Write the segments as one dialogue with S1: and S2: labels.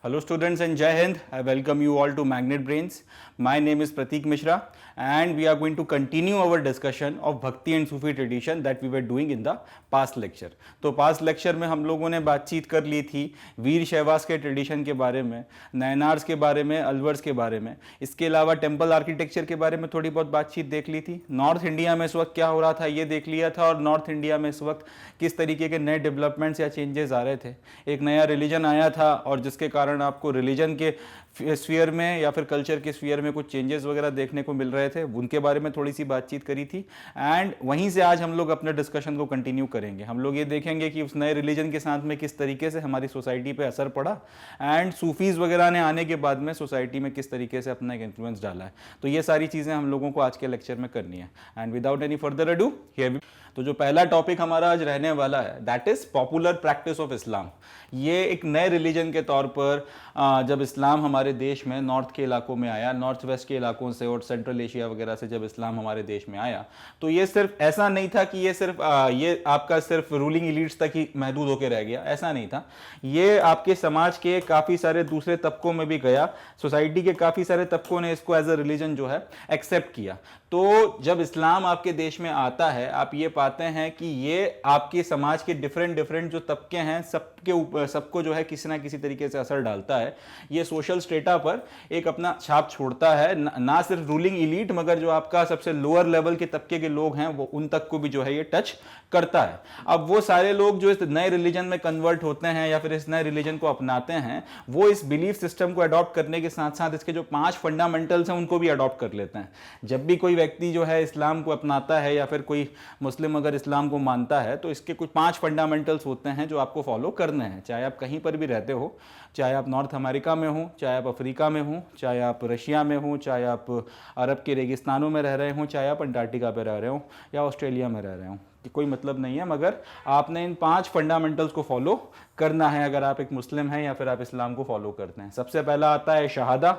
S1: Hello students and Jai Hind. I welcome you all to Magnet Brains. My name is Pratik Mishra and we are going to continue our discussion of Bhakti and Sufi tradition that we were doing in the past lecture. तो past lecture में हम लोगों ने बातचीत कर ली थी वीर शैवास के tradition के बारे में, नयनार्स के बारे में, अलवर्स के बारे में, इसके अलावा टेम्पल आर्किटेक्चर के बारे में थोड़ी बहुत बातचीत देख ली थी। नॉर्थ इंडिया में इस वक्त क्या हो रहा था ये देख लिया था और नॉर्थ इंडिया में इस वक्त किस तरीके के नए डेवलपमेंट्स या चेंजेस आ रहे थे। एक नया रिलीजन आया था और जिसके कारण आपको रिलीजन के स्फीयर में या फिर कल्चर के स्फीयर में कुछ चेंजेस वगैरह देखने को मिल रहे थे, उनके बारे में थोड़ी सी बातचीत करी थी। एंड वहीं से आज हम लोग अपने डिस्कशन को कंटिन्यू करेंगे। हम लोग ये देखेंगे कि उस नए रिलीजन के साथ में किस तरीके से हमारी सोसाइटी पे असर पड़ा एंड सूफीज़ वगैरह ने आने के बाद में सोसाइटी में किस तरीके से अपना एक इन्फ्लुएंस डाला है। तो ये सारी चीज़ें हम लोगों को आज के लेक्चर में करनी है। And without any further ado here तो जो पहला टॉपिक हमारा आज रहने वाला है that is popular practice of Islam. ये एक नए रिलीजन के तौर पर जब इस्लाम हमारे देश में नॉर्थ के इलाकों में आया, नॉर्थ वेस्ट के इलाकों से और सेंट्रल एशिया वगैरह से जब इस्लाम हमारे देश में आया तो ये सिर्फ ऐसा नहीं था कि ये सिर्फ ये आपका सिर्फ रूलिंग एलिट्स तक ही महदूद होकर रह गया, ऐसा नहीं था। ये आपके समाज के काफ़ी सारे दूसरे तबकों में भी गया, सोसाइटी के काफ़ी सारे तबकों ने इसको एज अ रिलीजन जो है एक्सेप्ट किया। तो जब इस्लाम आपके देश में आता है आप ये पाते हैं कि ये आपके समाज के डिफरेंट जो तबके हैं सबके ऊपर सबको जो है किसी ना किसी तरीके से असर डालता है। ये सोशल स्टेटा पर एक अपना छाप छोड़ता है, ना सिर्फ रूलिंग इलीट मगर जो आपका सबसे लोअर लेवल के तबके के लोग हैं वो उन तक को भी जो है ये टच करता है। अब वो सारे लोग जो इस नए रिलीजन में कन्वर्ट होते हैं या फिर इस नए रिलीजन को अपनाते हैं वो इस बिलीफ सिस्टम को अडॉप्ट करने के साथ साथ इसके जो 5 फंडामेंटल्स हैं उनको भी अडॉप्ट कर लेते हैं। जब भी कोई व्यक्ति जो है इस्लाम को अपनाता है या फिर कोई मुस्लिम अगर इस्लाम को मानता है तो इसके कुछ 5 फंडामेंटल्स होते हैं जो आपको फॉलो करने हैं, चाहे आप कहीं पर भी रहते हो, चाहे आप नॉर्थ अमेरिका में हो, चाहे आप अफ्रीका में हो, चाहे आप रशिया में हो, चाहे आप अरब के रेगिस्तानों में रह रहे हो, चाहे आप अंटार्कटिका पर रह रहे हो या ऑस्ट्रेलिया में रह रहे हो, कोई मतलब नहीं है मगर आपने इन 5 फंडामेंटल्स को फॉलो करना है अगर आप एक मुस्लिम हैं या फिर आप इस्लाम को फॉलो करते हैं। सबसे पहला आता है शहादा,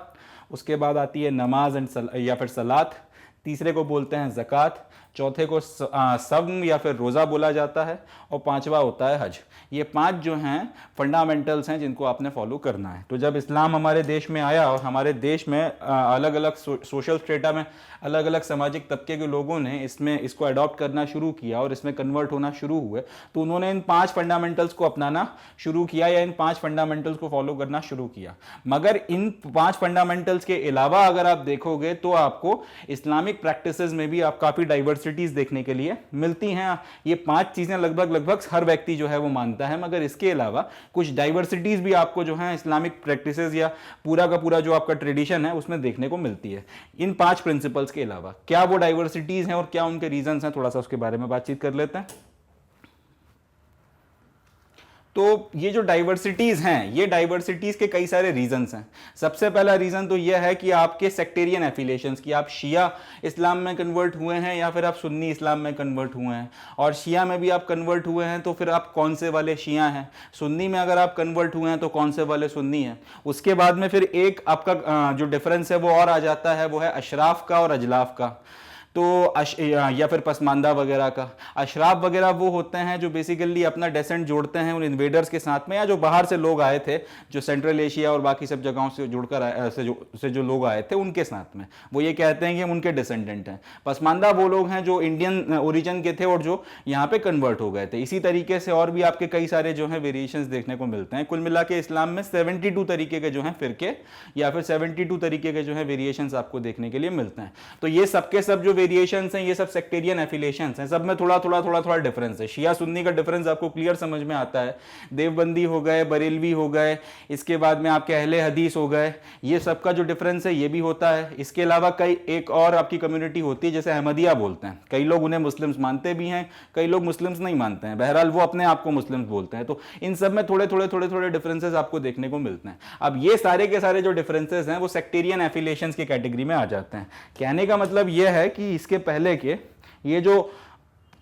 S1: उसके बाद आती है नमाज एंड या फिर सलात, तीसरे को बोलते हैं ज़कात, चौथे को सव्म या फिर रोज़ा बोला जाता है और 5वां होता है हज। ये 5 जो हैं फंडामेंटल्स हैं जिनको आपने फॉलो करना है। तो जब इस्लाम हमारे देश में आया और हमारे देश में अलग अलग सोशल स्टेटा में अलग अलग सामाजिक तबके के लोगों ने इसको अडॉप्ट करना शुरू किया और इसमें कन्वर्ट होना शुरू हुए तो उन्होंने इन 5 फंडामेंटल्स को अपनाना शुरू किया या इन 5 फंडामेंटल्स को फॉलो करना शुरू किया। मगर इन 5 फंडामेंटल्स के अलावा अगर आप देखोगे तो आपको इस्लामिक प्रैक्टिसेस में भी आप काफ़ी डाइवर्सिटीज देखने के लिए मिलती हैं। ये 5 चीज़ें लगभग हर व्यक्ति जो है वो मानता है मगर इसके अलावा कुछ डाइवर्सिटीज भी आपको जो है इस्लामिक प्रैक्टिसेस या पूरा का पूरा जो आपका ट्रेडिशन है उसमें देखने को मिलती है। इन 5 प्रिंसिपल्स के अलावा क्या वो डाइवर्सिटीज हैं और क्या उनके रीजंस हैं, थोड़ा सा उसके बारे में बातचीत कर लेते हैं। तो ये जो डाइवर्सिटीज हैं ये डाइवर्सिटीज के कई सारे रीजंस हैं। सबसे पहला रीजन तो यह है कि आपके सेक्टेरियन एफिलिएशंस की आप शिया इस्लाम में कन्वर्ट हुए हैं या फिर आप सुन्नी इस्लाम में कन्वर्ट हुए हैं, और शिया में भी आप कन्वर्ट हुए हैं तो फिर आप कौन से वाले शिया हैं, सुन्नी में अगर आप कन्वर्ट हुए हैं तो कौन से वाले सुन्नी हैं। उसके बाद में फिर एक आपका जो डिफरेंस है वो और आ जाता है, वो है अशराफ का और अजलाफ का। तो या फिर पसमानदा वगैरह का। अशराफ वगैरह वो होते हैं जो बेसिकली अपना डेसेंट जोड़ते हैं उन इन्वेडर्स के साथ में या जो बाहर से लोग आए थे, जो सेंट्रल एशिया और बाकी सब जगहों से जुड़कर से जो लोग आए थे उनके साथ में, वो ये कहते हैं कि हम उनके डिसेंडेंट हैं। पसमानदा वो लोग हैं जो इंडियन ओरिजिन के थे और जो यहाँ पे कन्वर्ट हो गए थे। इसी तरीके से और भी आपके कई सारे जो हैं वेरिएशंस देखने को मिलते हैं। कुल मिला के इस्लाम में 72 तरीके के जो हैं फिरके या फिर 72 तरीके के जो हैं वेरिएशंस आपको देखने के लिए मिलते हैं। तो ये सबके सब जो वेरिएशंस हैं ये सब सेक्टेरियन एफिलिएशंस हैं, सब में थोड़ा डिफरेंस है। शिया सुन्नी का डिफरेंस आपको क्लियर समझ में आता है। देवबंदी हो गए, बरेलवी हो गए, इसके बाद में आपके अहले हदीस हो गए, ये सब का जो डिफरेंस है ये भी होता है। इसके अलावा कई एक और आपकी कम्युनिटी होती है जैसे अहमदिया बोलते हैं, कई लोग उन्हें मुस्लिम्स मानते भी हैं, कई लोग मुस्लिम्स नहीं मानते हैं, बहरहाल वो अपने आप को मुस्लिम्स बोलते हैं। तो इन सब में थोड़े डिफरेंसेस आपको देखने को मिलते हैं। अब ये सारे के सारे जो डिफरेंसेस हैं वो सेक्टेरियन एफिलिएशंस की कैटेगरी में आ जाते हैं। कहने का मतलब ये है कि इसके पहले के ये जो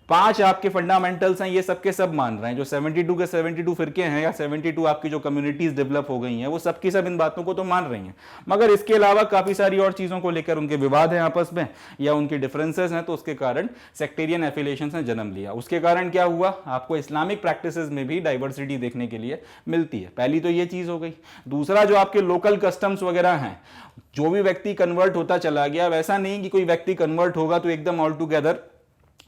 S1: 5 आपके फंडामेंटल्स हैं, ये सब के सब मान रहे हैं। जो 72 के 72 फिरके हैं या 72 आपकी जो कम्युनिटीज डेवलप हो गई हैं, वो सब की सब इन बातों को तो मान रही हैं, मगर इसके अलावा काफी सारी और चीजों को लेकर उनके विवाद हैं आपस में या उनके डिफरेंसेस हैं, तो उसके कारण सेक्टेरियन एफिलिएशन ने जन्म लिया। उसके कारण क्या हुआ, आपको इस्लामिक प्रैक्टिसेस में भी डाइवर्सिटी देखने के लिए मिलती है। पहली तो ये चीज हो गई। दूसरा, जो आपके लोकल कस्टम्स वगैरह हैं, जो भी व्यक्ति कन्वर्ट होता चला गया, वैसा नहीं कि कोई व्यक्ति कन्वर्ट होगा तो एकदम ऑल टुगेदर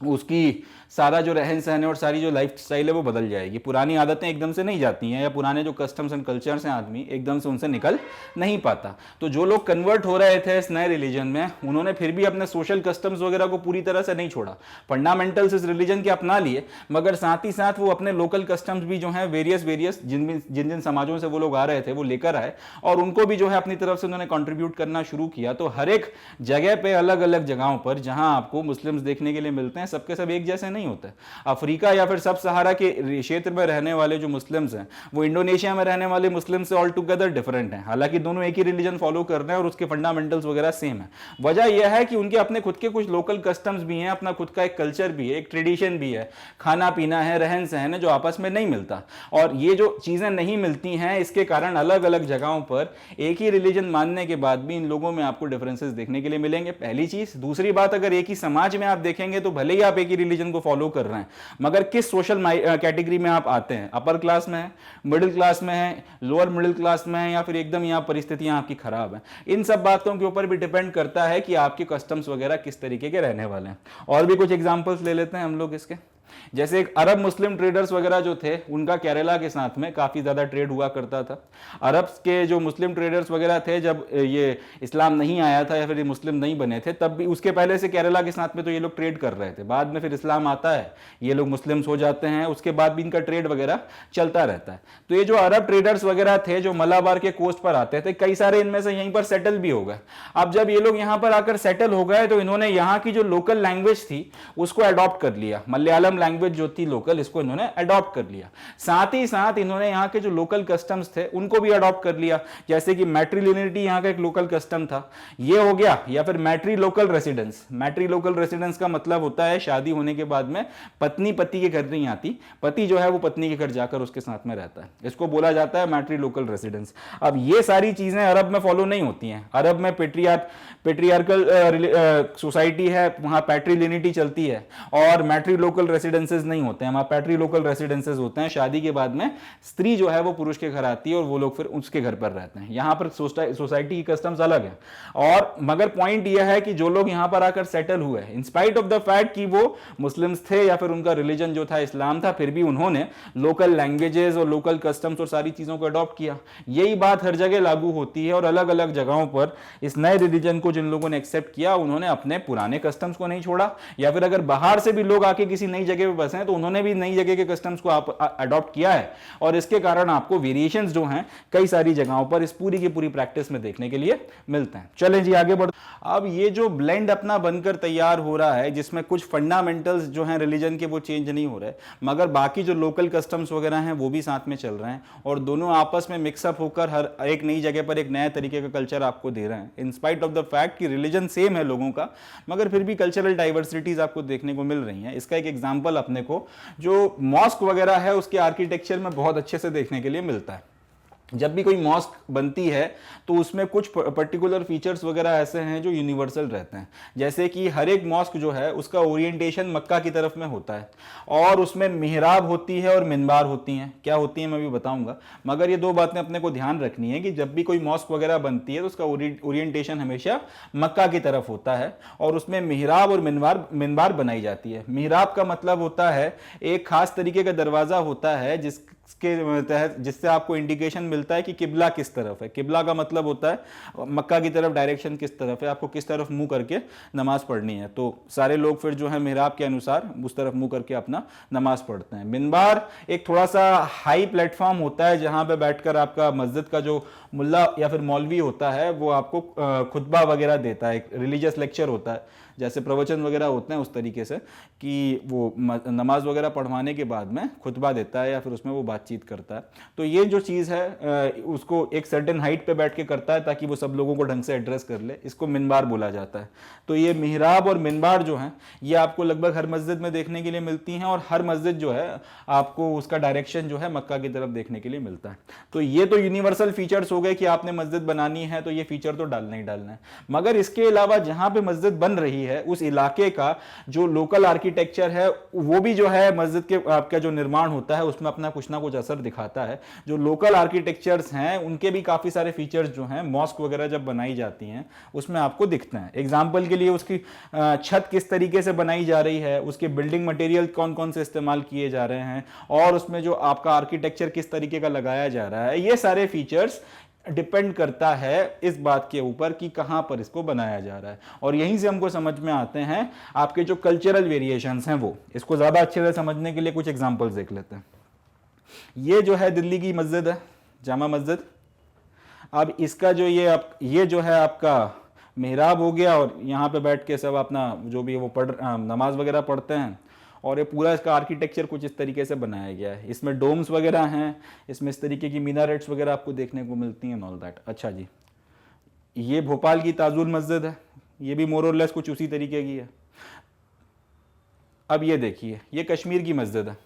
S1: उसकी सारा जो रहन सहन है और सारी जो लाइफ स्टाइल है वो बदल जाएगी। पुरानी आदतें एकदम से नहीं जाती हैं, या पुराने जो कस्टम्स एंड कल्चर्स हैं आदमी एकदम से उनसे निकल नहीं पाता। तो जो लोग कन्वर्ट हो रहे थे इस नए रिलीजन में, उन्होंने फिर भी अपने सोशल कस्टम्स वगैरह को पूरी तरह से नहीं छोड़ा। फंडामेंटल्स इस रिलीजन के अपना लिए, मगर साथ ही साथ वो अपने लोकल कस्टम्स भी जो है वेरियस जिन जिन समाजों से वो लोग आ रहे थे वो लेकर आए, और उनको भी जो है अपनी तरफ से उन्होंने कॉन्ट्रीब्यूट करना शुरू किया। तो हर एक जगह पे अलग अलग जगहों पर जहां आपको मुस्लिम्स देखने के लिए मिलते हैं, सबके सब एक जैसे नहीं होते। अफ्रीका या फिर सब सहारा के क्षेत्र में रहने वाले जो मुस्लिम्स हैं, वो इंडोनेशिया में रहने वाले मुस्लिम से ऑल टुगेदर डिफरेंट हैं। हालांकि दोनों एक ही रिलीजन फॉलो कर रहे हैं और उसके फंडामेंटल्स वगैरह सेम है। वजह यह है कि उनके अपने खुद के कुछ लोकल कस्टम्स भी हैं, अपना खुद का एक कल्चर भी है, एक ट्रेडिशन भी है, खाना पीना है, रहन सहन है, जो आपस में नहीं मिलता। और ये जो चीजें नहीं मिलती हैं, इसके कारण अलग अलग जगहों पर एक ही रिलीजन मानने के बाद भी इन लोगों में आपको डिफरेंसेस देखने के लिए मिलेंगे, पहली चीज। दूसरी बात, अगर एक ही समाज में आप देखेंगे तो भले ही आप एक ही रिलीजन को फॉलो कर रहे हैं, मगर किस सोशल कैटेगरी में आप आते हैं, अपर क्लास में है, मिडिल क्लास में है, लोअर मिडिल क्लास में है, या फिर एकदम यहाँ परिस्थितियां आपकी खराब है, इन सब बातों के ऊपर भी डिपेंड करता है कि आपके कस्टम्स वगैरह किस तरीके के रहने वाले हैं। और भी कुछ एग्जांपल्स ले लेते हैं हम लोग इसके। जैसे एक अरब मुस्लिम ट्रेडर्स वगैरह जो थे, उनका केरला के साथ में काफी ज्यादा ट्रेड हुआ करता था। अरब के जो मुस्लिम ट्रेडर्स वगैरह थे, जब ये इस्लाम नहीं आया था या फिर ये मुस्लिम नहीं बने थे, तब भी उसके पहले से केरला के साथ में तो ये लोग ट्रेड कर रहे थे। बाद में फिर इस्लाम आता है, ये लोग मुस्लिम्स हो जाते हैं, उसके बाद भी इनका ट्रेड वगैरह चलता रहता है। तो ये जो अरब ट्रेडर्स वगैरह थे, जो मलाबार के कोस्ट पर आते थे, कई सारे इनमें से यहीं पर सेटल भी हो गए। अब जब ये लोग यहाँ पर आकर सेटल हो गए, तो इन्होंने यहाँ की जो लोकल लैंग्वेज थी उसको अडॉप्ट कर लिया। मलयालम लैंग्वेज जो थी लोकल, इसको इन्होंने अडॉप्ट कर लिया। साथ ही साथ इन्होंने यहाँ के जो लोकल कस्टम्स थे उनको भी अडॉप्ट कर लिया। जैसे कि मैट्रिलिनिटी यहाँ का एक लोकल कस्टम था, ये हो गया। या फिर मैट्री लोकल रेसिडेंस। मैट्री लोकल रेसिडेंस का मतलब होता है शादी होने के बाद में पत्नी पति के घर नहीं आती, पति जो है वो पत्नी के घर जाकर उसके साथ में रहता है, इसको बोला जाता है मैट्री लोकल रेसिडेंस। अब ये सारी चीजें अरब में फॉलो नहीं होती हैं। अरब में पेट्रियार्कल सोसाइटी है, वहां पैट्रिलिनिटी चलती है, और मैट्री लोकल रेसिडेंसेस नहीं होते हैं। वहां पैट्री लोकल रेसिडेंसेस होते हैं, शादी के बाद में स्त्री जो है वो पुरुष के घर आती है और वो लोग फिर उसके घर पर रहते हैं। यहां पर सोसाइटी की कस्टम्स अलग है। और मगर पॉइंट यह है कि जो लोग यहां पर आकर सेटल हुए, in spite of the fact कि वो मुस्लिम्स थे या फिर उनका रिलीजन जो था इस्लाम था, फिर भी उन्होंने लोकल लैंग्वेजेस और लोकल कस्टम्स और सारी चीजों को अडॉप्ट किया। यही बात हर जगह लागू होती है, और अलग अलग जगहों पर इस नए रिलीजन को जिन लोगों ने एक्सेप्ट किया, उन्होंने अपने पुराने कस्टम्स को नहीं छोड़ा। या फिर अगर बाहर से भी लोग आके किसी नई जगह पे बसे हैं, तो उन्होंने भी नई जगह के कस्टम्स को अडॉप्ट किया है, और इसके कारण आपको वेरिएशंस जो हैं कई सारी जगहों पर इस पूरी की पूरी प्रैक्टिस में देखने के लिए मिलते हैं। चलें जी आगे बढ़। अब ये जो ब्लेंड अपना बनकर तैयार हो रहा है, जिसमें कुछ फंडामेंटल्स जो हैं रिलीजन के वो चेंज नहीं हो रहे, मगर बाकी जो लोकल कस्टम्स वगैरह हैं वो भी साथ में चल रहे हैं, और दोनों आपस में मिक्सअप होकर हर एक नई जगह पर एक नए तरीके का कल्चर आपको दे रहे हैं। In spite of the fact कि रिलीजन सेम है लोगों का, मगर फिर भी कल्चरल डाइवर्सिटीज आपको देखने को मिल रही हैं। इसका एक एग्जांपल अपने को जो मॉस्क वगैरह है उसके आर्किटेक्चर में बहुत अच्छे से देखने के लिए मिलता है। जब भी कोई मॉस्क बनती है तो उसमें कुछ पर्टिकुलर फीचर्स वगैरह ऐसे हैं जो यूनिवर्सल रहते हैं। जैसे कि हर एक मॉस्क जो है उसका ओरिएंटेशन मक्का की तरफ में होता है, और उसमें मिहराब होती है और मिनबार होती हैं। क्या होती हैं मैं भी बताऊंगा, मगर ये दो बातें अपने को ध्यान रखनी है कि जब भी कोई मॉस्क वगैरह बनती है तो उसका ओरिएंटेशन हमेशा मक्का की तरफ होता है, और उसमें मिहराब और मिनबार बनाई जाती है। मिहराब का मतलब होता है एक खास तरीके का दरवाजा होता है जिसके तहत जिससे आपको इंडिकेशन मिलता है कि किबला किस तरफ है। किबला का मतलब होता है मक्का की तरफ डायरेक्शन किस तरफ है, आपको किस तरफ मुंह करके नमाज पढ़नी है। तो सारे लोग फिर जो है मिहराब के अनुसार उस तरफ मुंह करके अपना नमाज पढ़ते हैं। मिनबार एक थोड़ा सा हाई प्लेटफॉर्म होता है जहां पे बैठकर आपका मस्जिद का जो मुल्ला या फिर मौलवी होता है वो आपको खुतबा वगैरह देता है, एक रिलीजियस लेक्चर होता है जैसे प्रवचन वगैरह होते हैं उस तरीके से कि वो नमाज वगैरह पढ़वाने के बाद में खुतबा देता है या फिर उसमें वो बातचीत करता है। तो ये जो चीज़ है उसको एक सर्टेन हाइट पे बैठ के करता है ताकि वो सब लोगों को ढंग से एड्रेस कर ले, इसको मिनबार बोला जाता है। तो ये मिहराब और मिनबार जो है ये आपको लगभग हर मस्जिद में देखने के लिए मिलती हैं और हर मस्जिद जो है आपको उसका डायरेक्शन जो है मक्का की तरफ देखने के लिए मिलता है। तो ये तो यूनिवर्सल फीचर्स हो गए कि आपने मस्जिद बनानी है तो ये फीचर तो डालना ही डालना है। मगर इसके अलावा जहां पे मस्जिद बन रही है उस इलाके का जो लोकल आर्किटेक्चर है वो भी जो है मस्जिद के आपका जो निर्माण होता है उसमें अपना कुछ ना कुछ असर दिखाता है। जो लोकल आर्किटेक्चर्स हैं उनके भी काफी सारे फीचर्स जो हैं मॉस्क वगैरह जब बनाई जाती हैं उसमें आपको दिखते हैं। एग्जाम्पल के लिए उसकी छत किस तरीके से बनाई जा रही है, उसके बिल्डिंग मटेरियल कौन कौन से इस्तेमाल किए जा रहे हैं और उसमें जो आपका आर्किटेक्चर किस तरीके का लगाया जा रहा है, ये सारे फीचर्स डिपेंड करता है इस बात के ऊपर कि कहां पर इसको बनाया जा रहा है। और यहीं से हमको समझ में आते हैं आपके जो कल्चरल वेरिएशंस हैं वो। इसको ज्यादा अच्छे से समझने के लिए कुछ एग्जांपल्स देख लेते हैं। ये जो है दिल्ली की मस्जिद है, जामा मस्जिद। अब इसका जो ये जो है आपका मेहराब हो गया और यहाँ पे बैठ के सब अपना जो भी वो नमाज वगैरह पढ़ते हैं और ये पूरा इसका आर्किटेक्चर कुछ इस तरीके से बनाया गया है। इसमें डोम्स वगैरह हैं, इसमें इस तरीके की मीनारेट्स वगैरह आपको देखने को मिलती हैं ऑल दैट। अच्छा जी, ये भोपाल की ताजुल मस्जिद है, ये भी मोर और लेस कुछ उसी तरीके की है। अब ये देखिए, ये कश्मीर की मस्जिद है।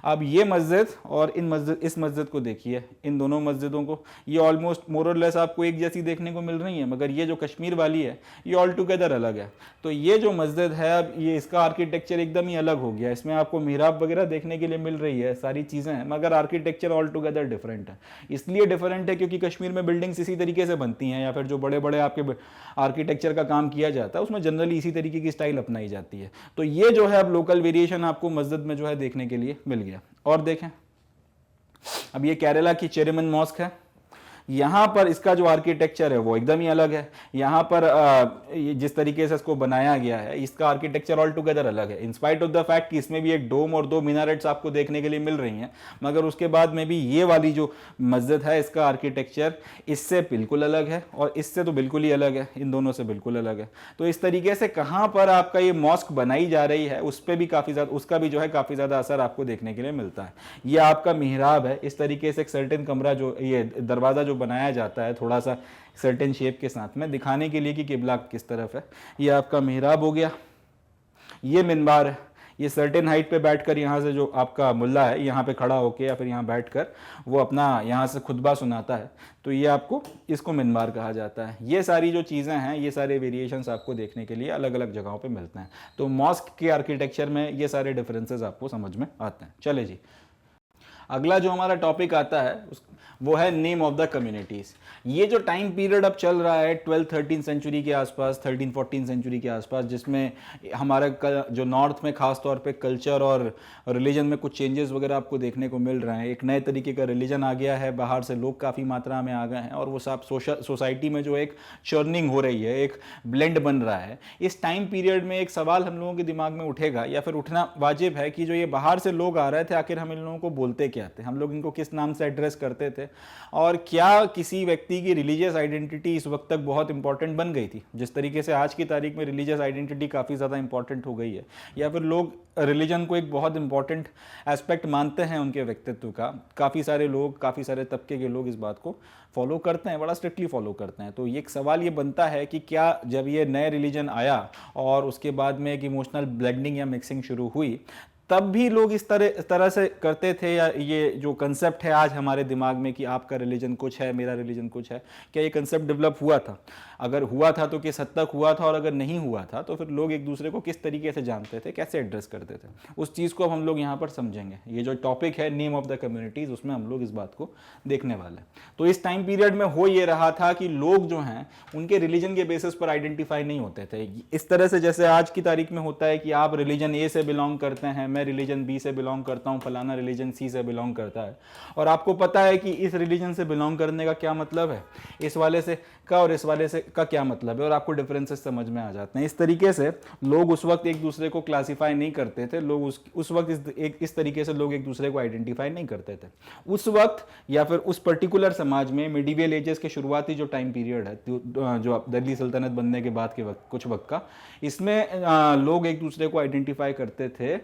S1: अब ये मस्जिद और इस मस्जिद को देखिए, इन दोनों मस्जिदों को, ये ऑलमोस्ट मोर और लेस आपको एक जैसी देखने को मिल रही है, मगर ये जो कश्मीर वाली है ये ऑल टुगेदर अलग है। तो ये जो मस्जिद है अब ये इसका आर्किटेक्चर एकदम ही अलग हो गया। इसमें आपको मिहराब वगैरह देखने के लिए मिल रही है, सारी चीज़ें हैं, मगर आर्किटेक्चर ऑल टुगेदर डिफरेंट है। इसलिए डिफरेंट है क्योंकि कश्मीर में बिल्डिंग्स इसी तरीके से बनती हैं या फिर जो बड़े बड़े आपके आर्किटेक्चर का काम किया जाता है उसमें जनरली इसी तरीके की स्टाइल अपनाई जाती है। तो ये जो है अब लोकल वेरिएशन आपको मस्जिद में जो है देखने के लिए मिल गया। और देखें, अब ये केरला की चेरेमन मॉस्क है। यहाँ पर इसका जो आर्किटेक्चर है वो एकदम ही अलग है। यहाँ पर जिस तरीके से इसको बनाया गया है इसका आर्किटेक्चर ऑल टुगेदर अलग है। इंस्पाइट ऑफ द फैक्ट कि इसमें भी एक डोम और 2 मीनारेट्स आपको देखने के लिए मिल रही हैं, मगर उसके बाद में भी ये वाली जो मस्जिद है इसका आर्किटेक्चर इससे बिल्कुल अलग है और इससे तो बिल्कुल ही अलग है, इन दोनों से बिल्कुल अलग है। तो इस तरीके से कहाँ पर आपका ये मॉस्क बनाई जा रही है उस पर भी काफ़ी ज़्यादा, उसका भी जो है काफ़ी ज़्यादा असर आपको देखने के लिए मिलता है। ये आपका मिहराब है, इस तरीके से एक सर्टेन कमरा जो ये दरवाज़ा जो बनाया जाता है थोड़ा सा सर्टेन शेप के साथ में दिखाने के लिए कि किबला किस तरफ है। ये आपका मिहराब हो गया। ये मिनबार है, ये सर्टेन हाइट पे बैठकर यहाँ से जो आपका मुल्ला है यहाँ पे खड़ा होके या फिर यहाँ बैठकर वो अपना यहाँ से खुतबा सुनाता है, तो ये आपको इसको मिनबार कहा जाता है। ये सारी जो चीज़ें हैं ये सारे वेरिएशंस आपको देखने के लिए अलग अलग जगहों पे मिलते हैं। तो मॉस्क के आर्किटेक्चर में ये सारे डिफरेंसेस आपको समझ में आते हैं। चले जी, अगला जो हमारा टॉपिक आता है वो है नेम ऑफ द कम्युनिटीज़। ये जो टाइम पीरियड अब चल रहा है 12-13 सेंचुरी के आसपास, 13-14 सेंचुरी के आसपास, जिसमें हमारा जो नॉर्थ में ख़ास तौर पे कल्चर और रिलीजन में कुछ चेंजेस वगैरह आपको देखने को मिल रहे हैं। एक नए तरीके का रिलीजन आ गया है, बाहर से लोग काफ़ी मात्रा में आ गए हैं और वो सब सोसाइटी में जो एक चर्निंग हो रही है, एक ब्लेंड बन रहा है। इस टाइम पीरियड में एक सवाल हम लोगों के दिमाग में उठेगा या फिर उठना वाजिब है कि जो ये बाहर से लोग आ रहे थे आखिर हम इन लोगों को बोलते क्या थे, हम लोग इनको किस नाम से एड्रेस करते थे, और क्या किसी व्यक्ति की रिलीजियस आइडेंटिटी इस वक्त तक बहुत इंपॉर्टेंट बन गई थी। जिस तरीके से आज की तारीख में रिलीजियस आइडेंटिटी काफ़ी ज़्यादा इंपॉर्टेंट हो गई है, या फिर लोग रिलीजन को एक बहुत इंपॉर्टेंट एस्पेक्ट मानते हैं उनके व्यक्तित्व का। काफ़ी सारे लोग, काफ़ी सारे तबके के लोग इस बात को फॉलो करते हैं, बड़ा स्ट्रिक्टली फॉलो करते हैं। तो ये एक सवाल ये बनता है कि क्या जब ये नए रिलीजन आया और उसके बाद में एक इमोशनल ब्लेंडिंग या मिक्सिंग शुरू हुई, तब भी लोग इस तरह से करते थे, या ये जो कंसेप्ट है आज हमारे दिमाग में कि आपका रिलीजन कुछ है, मेरा रिलीजन कुछ है, क्या ये कंसेप्ट डेवलप हुआ था? अगर हुआ था तो किस हद तक हुआ था, और अगर नहीं हुआ था तो फिर लोग एक दूसरे को किस तरीके से जानते थे, कैसे एड्रेस करते थे, उस चीज़ को अब हम लोग यहाँ पर समझेंगे। ये जो टॉपिक है नेम ऑफ द कम्युनिटीज़, उसमें हम लोग इस बात को देखने वाले हैं। तो इस टाइम पीरियड में हो ये रहा था कि लोग जो हैं उनके रिलीजन के बेसिस पर आइडेंटिफाई नहीं होते थे इस तरह से जैसे आज की तारीख में होता है कि आप रिलीजन ए से बिलोंग करते हैं, मैं रिलीजन बी से बिलोंग करता हूँ, फलाना रिलीजन सी से बिलोंग करता है, और आपको पता है कि इस रिलीजन से बिलोंग करने का क्या मतलब है, इस वाले से का और इस वाले से का क्या मतलब है, और आपको डिफरेंसेस समझ में आ जाते हैं। इस तरीके से लोग उस वक्त एक दूसरे को क्लासीफाई नहीं करते थे, लोग उस वक्त इस तरीके से लोग एक दूसरे को आइडेंटिफाई नहीं करते थे उस वक्त, या फिर उस पर्टिकुलर समाज में मिडिवल एजेस के शुरुआती जो टाइम पीरियड है, जो दिल्ली सल्तनत बनने के बाद के वक्त, कुछ वक्त का, इसमें लोग एक दूसरे को आइडेंटिफाई करते थे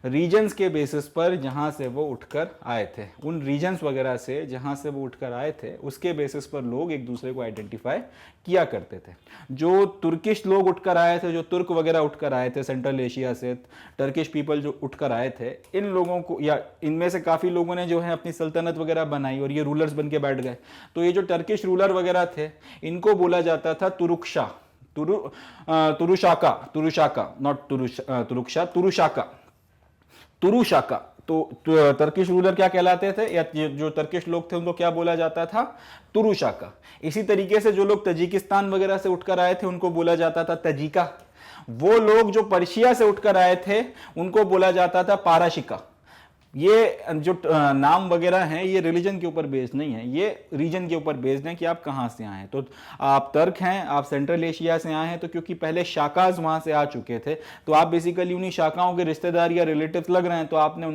S1: रीजन्स के बेसिस पर जहाँ से वो उठकर आए थे। उन रीजन्स वगैरह से जहाँ से वो उठकर आए थे उसके बेसिस पर लोग एक दूसरे को आइडेंटिफाई किया करते थे। जो तुर्किश लोग उठकर आए थे, जो तुर्क वगैरह उठकर आए थे सेंट्रल एशिया से, टर्किश पीपल जो उठकर आए थे, इन लोगों को या इनमें से काफ़ी लोगों ने जो है अपनी सल्तनत वगैरह बनाई और ये रूलर्स बन के बैठ गए। तो ये जो टर्किश रूलर वगैरह थे इनको बोला जाता था तुरुक्षा, तुरुशाका, नॉट तुरुक्षा, तुरुशाका। तो टर्किश रूलर क्या कहलाते थे, या जो टर्किश लोग थे उनको क्या बोला जाता था, तुरुशाका। इसी तरीके से जो लोग तजिकिस्तान वगैरह से उठकर आए थे उनको बोला जाता था तजिका। वो लोग जो पर्शिया से उठकर आए थे उनको बोला जाता था पाराशिका। ये जो नाम वगैरह हैं ये रिलीजन के ऊपर बेस्ड नहीं है, ये रीजन के ऊपर बेस्ड हैं कि आप कहाँ से आए हैं। तो आप तर्क हैं, आप सेंट्रल एशिया से आए हैं, तो क्योंकि पहले शाकाज वहाँ से आ चुके थे तो आप बेसिकली उन्हीं शाखाओं के रिश्तेदार या रिलेटिव्स लग रहे हैं, तो आपने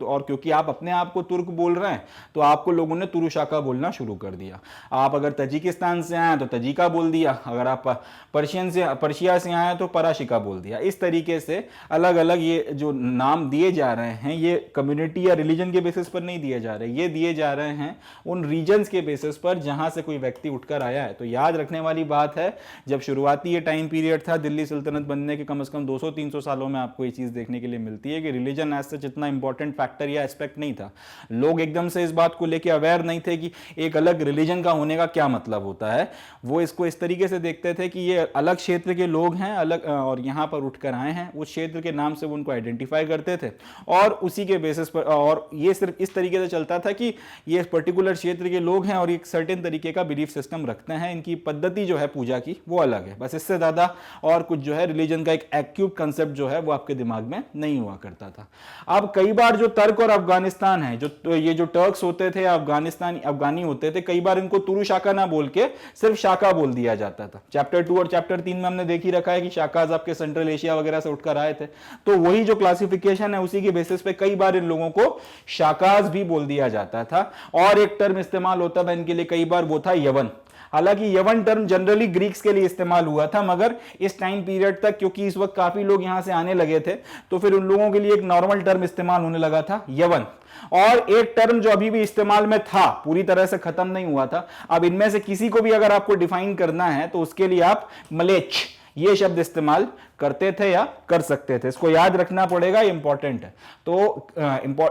S1: और क्योंकि आप अपने आप को तुर्क बोल रहे हैं तो आपको लोगों ने तुरुशाका बोलना शुरू कर दिया। आप अगर तजिकिस्तान से आए तो तजिका बोल दिया, अगर आप पर्शिया से आए तो पराशिका बोल दिया। इस तरीके से अलग अलग ये जो नाम दिए जा रहे हैं ये कम्युनिटी या रिलीजन के बेसिस पर नहीं दिए जा रहे, ये दिए जा रहे हैं उन रीजन्स के बेसिस पर जहां से कोई व्यक्ति उठकर आया है। तो याद रखने वाली बात है, जब शुरुआती ये टाइम पीरियड था दिल्ली सल्तनत बनने के कम से कम 200-300 सालों में आपको ये चीज देखने के लिए मिलती है कि रिलीजन एज सच इतना इंपॉर्टेंट फैक्टर या एस्पेक्ट नहीं था। लोग एकदम से इस बात को लेकर अवेयर नहीं थे कि एक अलग रिलीजन का होने का क्या मतलब होता है। वो इसको इस तरीके से देखते थे कि ये अलग क्षेत्र के लोग हैं, अलग और यहाँ पर उठकर आए हैं, उस क्षेत्र के नाम से वो उनको आइडेंटिफाई करते थे और उसी के बेसिस पर, और ये सिर्फ इस तरीके से चलता था कि ये पर्टिकुलर क्षेत्र के लोग हैं और एक सर्टेन तरीके का बिलीफ सिस्टम रखते हैं, इनकी पद्धति जो है पूजा की वो अलग है, बस इससे ज्यादा और कुछ जो है रिलीजन का एक एक्यूब कंसेप्ट जो है वो आपके दिमाग में नहीं हुआ करता था। अब कई बार जो तर्क और अफगानिस्तान है, जो ये जो टर्क्स होते थे, अफगानी होते थे, कई बार इनको तुरु शाका ना बोल के सिर्फ शाका बोल दिया जाता था। चैप्टर 2 और चैप्टर 3 में हमने देख ही रखा है कि शाकाज आपके सेंट्रल एशिया वगैरह से उठकर आए थे, तो वही जो क्लासिफिकेशन है उसी के बेसिस पे कई बार इन लोगों को शाकाज भी बोल दिया जाता था। और एक टर्म इस्तेमाल होता था इनके लिए कई बार, वो था यवन। हालांकि यवन टर्म जनरली ग्रीक्स के लिए इस्तेमाल हुआ था, मगर इस टाइम पीरियड तक क्योंकि इस वक्त काफी लोग यहां से आने लगे थे तो फिर उन लोगों के लिए एक नॉर्मल टर्म इस्तेमाल होने लगा था, यवन। और एक टर्म जो अभी भी इस्तेमाल में था, पूरी तरह से खत्म नहीं हुआ था, अब इनमें से किसी को भी अगर आपको डिफाइन करना है तो उसके लिए आप मलेच्छ ये शब्द इस्तेमाल करते थे या कर सकते थे। इसको याद रखना पड़ेगा, इंपॉर्टेंट है। तो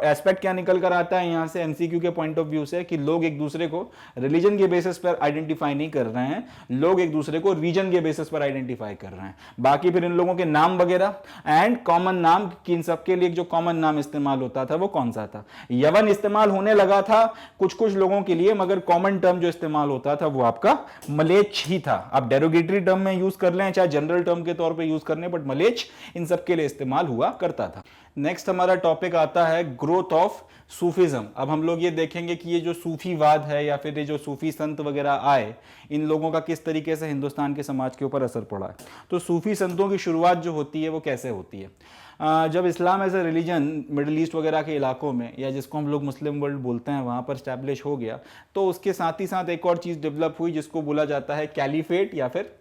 S1: एस्पेक्ट क्या निकल कर आता है यहां से एमसीक्यू के पॉइंट ऑफ व्यू से, कि लोग एक दूसरे को रिलीजन के बेसिस पर आइडेंटिफाई नहीं कर रहे हैं, लोग एक दूसरे को रीजन के बेसिस पर आइडेंटिफाई कर रहे हैं। बाकी फिर इन लोगों के नाम वगैरह एंड कॉमन नाम, कि इन सबके लिए जो कॉमन नाम इस्तेमाल होता था वो कौन सा था। यवन इस्तेमाल होने लगा था कुछ कुछ लोगों के लिए, मगर कॉमन टर्म जो इस्तेमाल होता था वो आपका मलेच्छ ही था। आप डेरोगेटरी टर्म में यूज कर लें चाहे जनरल टर्म के तौर पर यूज करने, बट मलेच्छ इन सब के लिए इस्तेमाल हुआ करता था। नेक्स्ट हमारा टॉपिक आता है ग्रोथ ऑफ सूफीज्म। अब हम लोग ये देखेंगे कि ये जो सूफीवाद है या फिर ये जो सूफी संत वगैरह आए, इन लोगों का किस तरीके से हिंदुस्तान के समाज के ऊपर असर पड़ा है। तो सूफी संतों की शुरुआत जो होती है वो कैसे होती है। जब इस्लाम as a religion Middle East वगैरह के इलाकों में, या जिसको हम लोग मुस्लिम वर्ल्ड बोलते हैं, वहाँ पर स्टैब्लिश हो गया, तो उसके साथ ही साथ एक और चीज़ डेवलप हुई जिसको बोला जाता है कैलिफेट, या फिर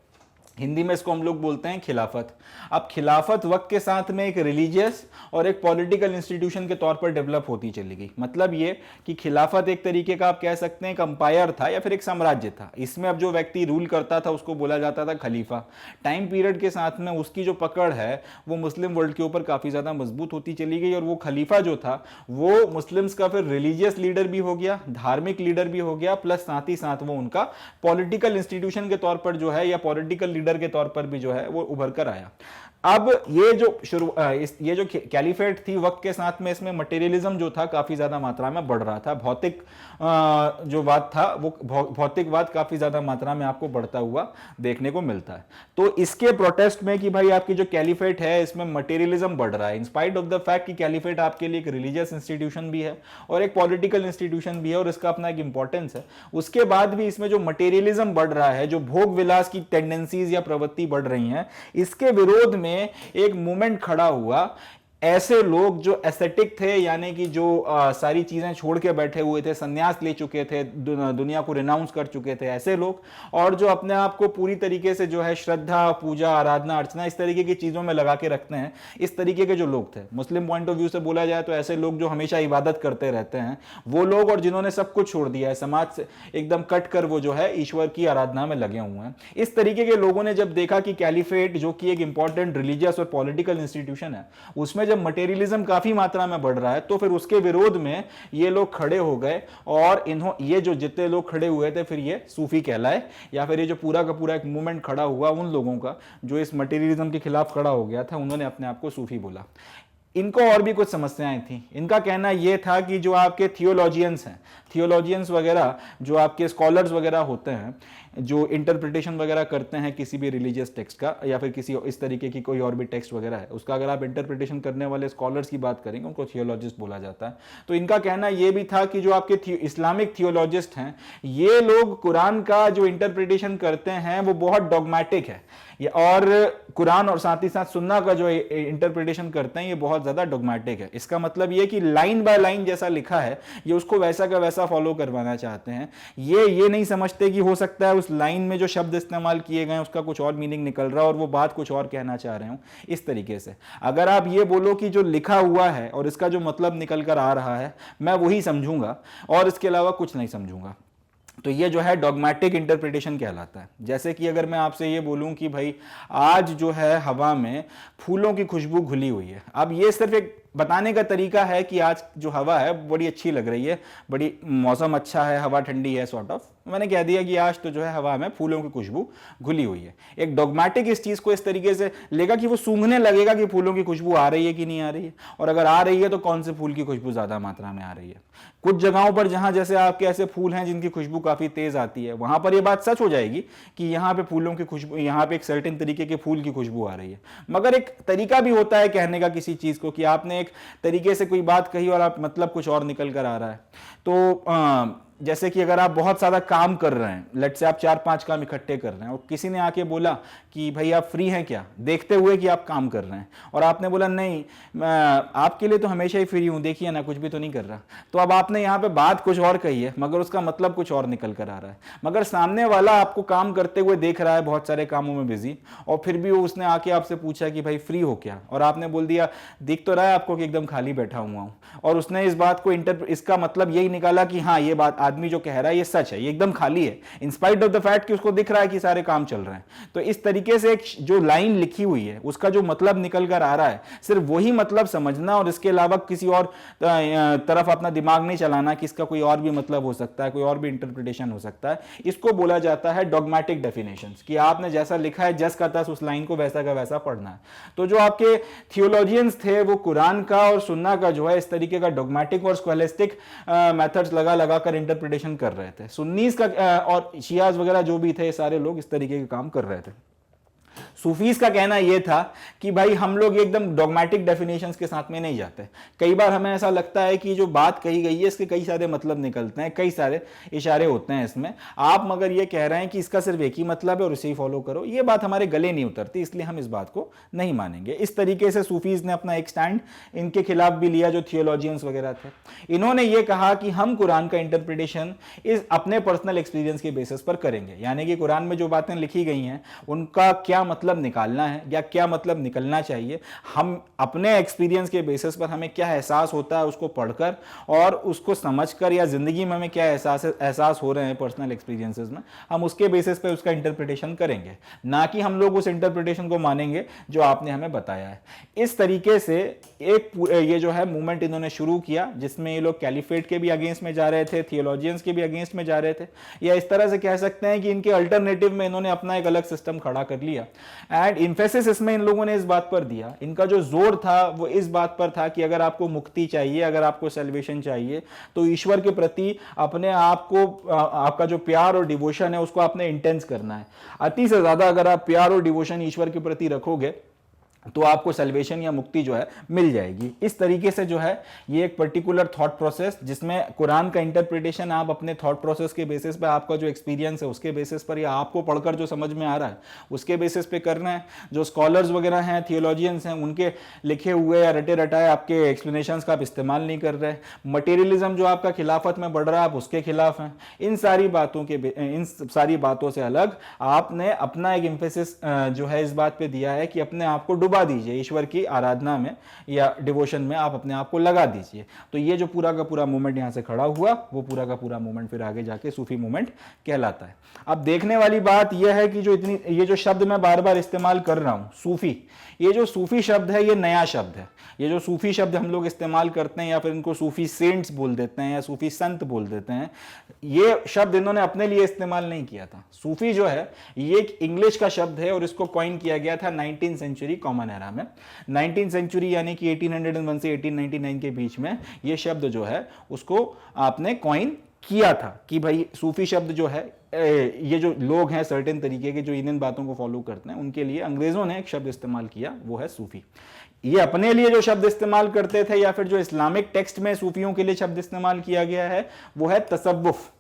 S1: हिंदी में इसको हम लोग बोलते हैं खिलाफत। अब खिलाफत वक्त के साथ में एक रिलीजियस और एक पॉलिटिकल इंस्टीट्यूशन के तौर पर डेवलप होती चली गई। मतलब ये कि खिलाफत एक तरीके का आप कह सकते हैं एक अंपायर था या फिर एक साम्राज्य था। इसमें अब जो व्यक्ति रूल करता था उसको बोला जाता था खलीफा। टाइम पीरियड के साथ में उसकी जो पकड़ है वो मुस्लिम वर्ल्ड के ऊपर काफ़ी ज़्यादा मजबूत होती चली गई, और वो खलीफा जो था वो मुस्लिम्स का फिर रिलीजियस लीडर भी हो गया, धार्मिक लीडर भी हो गया, प्लस साथ ही साथ वो उनका पॉलिटिकल इंस्टीट्यूशन के तौर पर जो है, या पॉलिटिकल लीडर के तौर पर भी जो है वो उभर कर आया। अब ये जो कैलिफेट थी वक्त के साथ में इसमें मटेरियलिज्म जो था काफी ज्यादा मात्रा में बढ़ रहा था। जो बात था वो भौतिकवाद काफी ज्यादा मात्रा में आपको बढ़ता हुआ देखने को मिलता है। तो इसके प्रोटेस्ट में कि भाई आपकी जो कैलिफेट है इसमें मटेरियलिज्म बढ़ रहा है, इंस्पाइट ऑफ द फैक्ट कि कैलिफेट आपके लिए एक रिलीजियस इंस्टीट्यूशन भी है और एक पॉलिटिकल इंस्टीट्यूशन भी है और इसका अपना एक इंपॉर्टेंस है। उसके बाद भी इसमें जो मटेरियलिज्म बढ़ रहा है, जो भोग विलास की टेंडेंसीज या प्रवृत्ति बढ़ रही हैं, इसके विरोध में एक मूवमेंट खड़ा हुआ। ऐसे लोग जो एस्थेटिक थे, यानी कि जो सारी चीजें छोड़ के बैठे हुए थे, संन्यास ले चुके थे, दुनिया को रिनाउंस कर चुके थे, ऐसे लोग, और जो अपने आप को पूरी तरीके से जो है श्रद्धा, पूजा, आराधना, अर्चना इस तरीके की चीजों में लगा के रखते हैं, इस तरीके के जो लोग थे। मुस्लिम पॉइंट ऑफ व्यू से बोला जाए तो ऐसे लोग जो हमेशा इबादत करते रहते हैं वो लोग, और जिन्होंने सब कुछ छोड़ दिया है, समाज से एकदम कट कर वो जो है ईश्वर की आराधना में लगे हुए हैं। इस तरीके के लोगों ने जब देखा कि कैलिफेट जो कि एक इंपॉर्टेंट रिलीजियस और पॉलिटिकल इंस्टीट्यूशन है, उसमें जब मटेरियलिज्म काफी मात्रा में बढ़ रहा है, तो फिर उसके विरोध में ये लोग खड़े हो गए। और ये जो जितने लोग खड़े हुए थे, फिर ये सूफी कहलाए, या फिर ये जो पूरा का पूरा एक मूवमेंट खड़ा हुआ उन लोगों का जो इस मटेरियलिज्म के खिलाफ खड़ा हो गया था, उन्होंने अपने आप को सूफी बोला। इनको और भी कुछ समस्याएं थी। इनका कहना यह था कि जो आपके थियोलॉजियंस हैं, थियोलॉजियंस वगैरह, जो आपके स्कॉलर्स वगैरह होते हैं, जो इंटरप्रिटेशन वगैरह करते हैं किसी भी रिलीजियस टेक्स्ट का या फिर किसी इस तरीके की कोई और भी टेक्स्ट वगैरह है, उसका अगर आप इंटरप्रिटेशन करने वाले स्कॉलर्स की बात करेंगे, उनको थियोलॉजिस्ट बोला जाता है। तो इनका कहना यह भी था कि जो आपके इस्लामिक थियोलॉजिस्ट हैं, ये लोग कुरान का जो इंटरप्रिटेशन करते हैं वो बहुत डॉगमेटिक है, और कुरान और साथ ही साथ सुन्ना का जो इंटरप्रिटेशन करते हैं ये बहुत ज्यादा डॉगमेटिक है। इसका मतलब ये कि लाइन बाय लाइन जैसा लिखा है ये उसको वैसा का वैसा फॉलो करवाना चाहते हैं। ये नहीं समझते कि हो सकता है उस लाइन में जो शब्द इस्तेमाल किए गए उसका कुछ और मीनिंग निकल रहा है और वो बात कुछ और कहना चाह रहे हो। इस तरीके से अगर आप ये बोलो कि जो लिखा हुआ है और इसका जो मतलब निकल कर आ रहा है मैं वही समझूंगा और इसके अलावा कुछ नहीं समझूंगा, तो ये जो है डॉगमेटिक इंटरप्रिटेशन कहलाता है। जैसे कि अगर मैं आपसे ये बोलूं कि भाई आज जो है हवा में फूलों की खुशबू घुली हुई है, अब ये सिर्फ एक बताने का तरीका है कि आज जो हवा है बड़ी अच्छी लग रही है, बड़ी मौसम अच्छा है, हवा ठंडी है, सॉर्ट ऑफ मैंने कह दिया कि आज तो जो है हवा में फूलों की खुशबू घुली हुई है। एक डॉगमेटिक इस चीज को इस तरीके से लेगा कि वो सूंघने लगेगा कि फूलों की खुशबू आ रही है कि नहीं आ रही है, और अगर आ रही है तो कौन से फूल की खुशबू ज्यादा मात्रा में आ रही है। कुछ जगहों पर जहां जैसे आपके ऐसे फूल हैं जिनकी खुशबू काफी तेज आती है, वहां पर यह बात सच हो जाएगी कि यहाँ पे फूलों की खुशबू, यहाँ पे एक सर्टेन तरीके के फूल की खुशबू आ रही है। मगर एक तरीका भी होता है कहने का किसी चीज को, कि आपने एक तरीके से कोई बात कही और आप मतलब कुछ और निकल कर आ रहा है। तो जैसे कि अगर आप बहुत सारा काम कर रहे हैं, लेट से आप 4-5 काम इकट्ठे कर रहे हैं और किसी ने आके बोला कि भाई आप फ्री हैं क्या, देखते हुए कि आप काम कर रहे हैं, और आपने बोला नहीं आपके लिए तो हमेशा ही फ्री हूं, देखिए ना कुछ भी तो नहीं कर रहा, तो अब आपने यहाँ पे बात कुछ और कही है मगर उसका मतलब कुछ और निकल कर आ रहा है। मगर सामने वाला आपको काम करते हुए देख रहा है, बहुत सारे कामों में बिजी, और फिर भी उसने आके आपसे पूछा कि भाई फ्री हो क्या, और आपने बोल दिया दिख तो रहा है आपको कि एकदम खाली बैठा हुआ हूं, और उसने इस बात को इसका मतलब यही निकाला कि हाँ ये बात आदमी जो कह रहा है ये सच है, ये एकदम खाली है, इंस्पाइट ऑफ द फैक्ट कि उसको दिख रहा है कि सारे काम चल रहे हैं। तो इस तरीके से एक जो लाइन लिखी हुई है उसका जो मतलब निकल कर आ रहा है, सिर्फ वही मतलब समझना और इसके अलावा किसी और तरफ अपना दिमाग नहीं चलाना कि इसका कोई और भी मतलब हो सकता है, कोई और भी इंटरप्रिटेशन हो सकता है। इसको बोला जाता है डॉगमेटिक डेफिनेशंस, कि आपने जैसा लिखा है जस का तस उस लाइन को वैसा का वैसा पढ़ना है। तो जो आपके थियोलॉजियंस थे वो कुरान का और सुन्ना का जो है इस तरीके का डॉगमेटिक और स्कोलेस्टिक मेथड्स लगा लगा कर इंटरप्रिटेशन कर रहे थे। सुन्नीस का और शियाज वगैरह जो भी थे सारे लोग इस तरीके के काम कर रहे थे। सूफीज का कहना यह था कि भाई हम लोग एकदम डॉगमेटिक डेफिनेशंस के साथ में नहीं जाते। कई बार हमें ऐसा लगता है कि जो बात कही गई है इसके कई सारे मतलब निकलते हैं, कई सारे इशारे होते हैं इसमें, आप मगर ये कह रहे हैं कि इसका सिर्फ एक ही मतलब है और इसे ही फॉलो करो, ये बात हमारे गले नहीं उतरती, इसलिए हम इस बात को नहीं मानेंगे। इस तरीके से सूफीज ने अपना एक स्टैंड इनके खिलाफ भी लिया जो थियोलॉजियंस वगैरह थे। इन्होंने ये कहा कि हम कुरान का इंटरप्रिटेशन इस अपने पर्सनल एक्सपीरियंस के बेसिस पर करेंगे, यानी कि कुरान में जो बातें लिखी गई हैं उनका क्या मतलब निकालना है या क्या मतलब निकलना चाहिए, हम अपने एक्सपीरियंस के बेसिस पर हमें क्या एहसास होता है उसको पढ़कर और उसको समझकर, या जिंदगी में हमें क्या एहसास हो रहे हैं पर्सनल एक्सपीरियंसेस में, हम उसके बेसिस पे उसका इंटरप्रिटेशन करेंगे, ना कि हम लोग उस इंटरप्रिटेशन को मानेंगे जो आपने हमें बताया है। इस तरीके से एक ये जो है मूवमेंट इन्होंने शुरू किया जिसमें ये लोग कैलिफेट के भी अगेंस्ट में जा रहे थे, थियोलॉजियंस के भी अगेंस्ट में जा रहे थे, या इस तरह से कह सकते हैं कि इनके अल्टरनेटिव में इन्होंने अपना एक अलग सिस्टम खड़ा कर लिया एंड इम्फेसिस इसमें इन लोगों ने इस बात पर दिया, इनका जो जोर था वो इस बात पर था कि अगर आपको मुक्ति चाहिए, अगर आपको सेल्वेशन चाहिए, तो ईश्वर के प्रति अपने आप को, आपका जो प्यार और डिवोशन है उसको आपने इंटेंस करना है। अति से ज्यादा अगर आप प्यार और डिवोशन ईश्वर के प्रति रखोगे तो आपको सल्वेशन या मुक्ति जो है मिल जाएगी। इस तरीके से जो है ये एक पर्टिकुलर थॉट प्रोसेस, जिसमें कुरान का इंटरप्रिटेशन आप अपने थॉट प्रोसेस के बेसिस पे, आपका जो एक्सपीरियंस है उसके बेसिस पर, या आपको पढ़कर जो समझ में आ रहा है उसके बेसिस पे करना है। जो स्कॉलर्स वगैरह हैं, थियोलॉजियंस हैं, उनके लिखे हुए या रटे रटाए आपके एक्सप्लेनेशंस का आप इस्तेमाल नहीं कर रहे। मटेरियलिज्म जो आपका खिलाफत में बढ़ रहा है आप उसके खिलाफ हैं। इन सारी बातों से अलग आपने अपना एक एम्फेसिस जो है इस बात पे दिया है कि अपने आप को डुबा दीजिए ईश्वर की आराधना में या डिवोशन में, आप अपने आप को लगा दीजिए। तो ये जो पूरा का पूरा मूवमेंट यहां से खड़ा हुआ, वो पूरा का पूरा मूवमेंट फिर आगे जाके सूफी मूवमेंट कहलाता है। अब देखने वाली बात यह है कि ये जो शब्द मैं बार बार इस्तेमाल कर रहा हूं सूफी, ये जो सूफी शब्द है ये नया शब्द है। ये जो सूफी शब्द हम लोग इस्तेमाल करते हैं या फिर इनको सूफी सेंट्स बोल देते हैं या सूफी संत बोल देते हैं, ये शब्द इन्होंने अपने लिए इस्तेमाल नहीं किया था। सूफी जो है ये एक इंग्लिश का शब्द है और इसको कॉइन किया गया था 19th सेंचुरी कॉमन एरा में। 19th सेंचुरी यानी कि 1801 से 1899 के बीच में ये शब्द जो है उसको आपने कॉइन किया था कि भाई सूफी शब्द जो है, ये जो लोग हैं सर्टेन तरीके के जो इन बातों को फॉलो करते हैं, उनके लिए अंग्रेजों ने एक शब्द इस्तेमाल किया, वो है सूफी। ये अपने लिए जो शब्द इस्तेमाल करते थे या फिर जो इस्लामिक टेक्स्ट में सूफियों के लिए शब्द इस्तेमाल किया गया है वो है तसव्वुफ।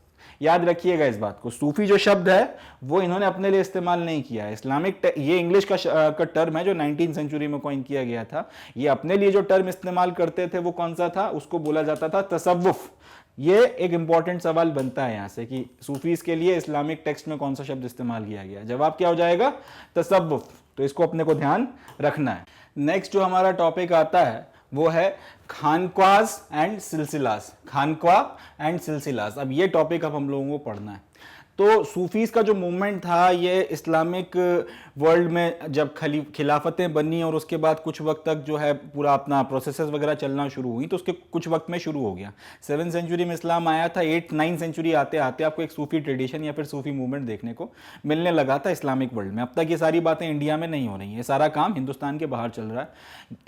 S1: याद रखिएगा इस बात को, सूफी जो शब्द है वो इन्होंने अपने लिए इस्तेमाल नहीं किया है। इस्लामिक ये इंग्लिश का टर्म है जो 19th सेंचुरी में कॉइन किया गया था। ये अपने लिए जो टर्म इस्तेमाल करते थे वो कौन सा था, उसको बोला जाता था तसव्वुफ। ये एक इंपॉर्टेंट सवाल बनता है यहां से कि सूफीज के लिए इस्लामिक टेक्स्ट में कौन सा शब्द इस्तेमाल किया गया। जवाब क्या हो जाएगा, तसव्वुफ। तो इसको अपने को ध्यान रखना है। नेक्स्ट जो हमारा टॉपिक आता है वो है खानक्वाज एंड सिलसिलास। खानक्वाह एंड सिलसिलास, अब ये टॉपिक अब हम लोगों को पढ़ना है। तो सूफीज का जो मूवमेंट था ये इस्लामिक वर्ल्ड में जब खिलाफतें बनी और उसके बाद कुछ वक्त तक जो है पूरा अपना प्रोसेसेस वगैरह चलना शुरू हुई, तो उसके कुछ वक्त में शुरू हो गया। 7th सेंचुरी में इस्लाम आया था, 8th-9th सेंचुरी आते आते आपको एक सूफी ट्रेडिशन या फिर सूफी मूवमेंट देखने को मिलने लगा था इस्लामिक वर्ल्ड में। अब तक ये सारी बातें इंडिया में नहीं हो रही है, सारा काम हिंदुस्तान के बाहर चल रहा है।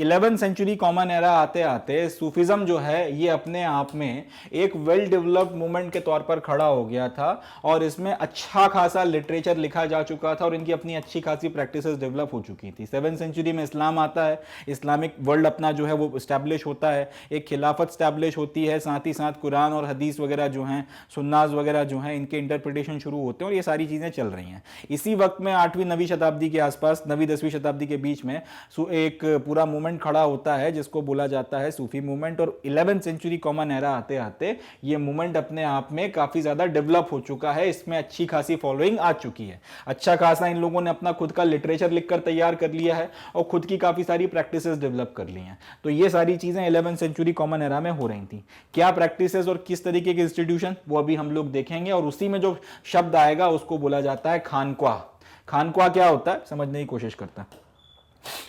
S1: 11th सेंचुरी कॉमन एरा आते आते सूफिज्म जो है ये अपने आप में एक वेल डेवलप्ड मूवमेंट के तौर पर खड़ा हो गया था और इसमें अच्छा खासा लिटरेचर लिखा जा चुका था और इनकी अपनी अच्छी खासी प्रैक्टिसेस डेवलप हो चुकी थी। 7th सेंचुरी में इस्लाम आता है, इस्लामिक वर्ल्ड अपना जो है वो स्टैब्लिश होता है, एक खिलाफत स्टैब्लिश होती है, साथ ही साथ कुरान और हदीस वगैरह जो हैं, सुन्नास वगैरह जो हैं, इनके इंटरप्रिटेशन शुरू होते हैं और ये सारी चीज़ें चल रही हैं। इसी वक्त में 8वीं-9वीं शताब्दी के आसपास, 9वीं-10वीं शताब्दी के बीच में एक पूरा मूवमेंट खड़ा होता है जिसको बोला जाता है सूफी मूवमेंट। और 11th सेंचुरी कॉमन एरा आते आते ये मूवमेंट अपने आप में काफ़ी ज़्यादा डेवलप हो चुका है, इसमें अच्छी खासी फॉलोइंग आ चुकी है। अच्छा खासा इन लोगों ने अपना खुद का लिटरेचर लिखकर तैयार कर लिया है और खुद की काफी सारी प्रैक्टिसेस डेवलप कर ली हैं। तो ये सारी चीजें 11th सेंचुरी कॉमन एरा में हो रही थी। क्या प्रैक्टिसेस और किस तरीके के इंस्टीट्यूशन, वो अभी हम लोग देखेंगे। और उसी में जो शब्द आएगा उसको बोला जाता है खानक्वाह। खानक्वाह क्या होता है समझने की कोशिश करता है।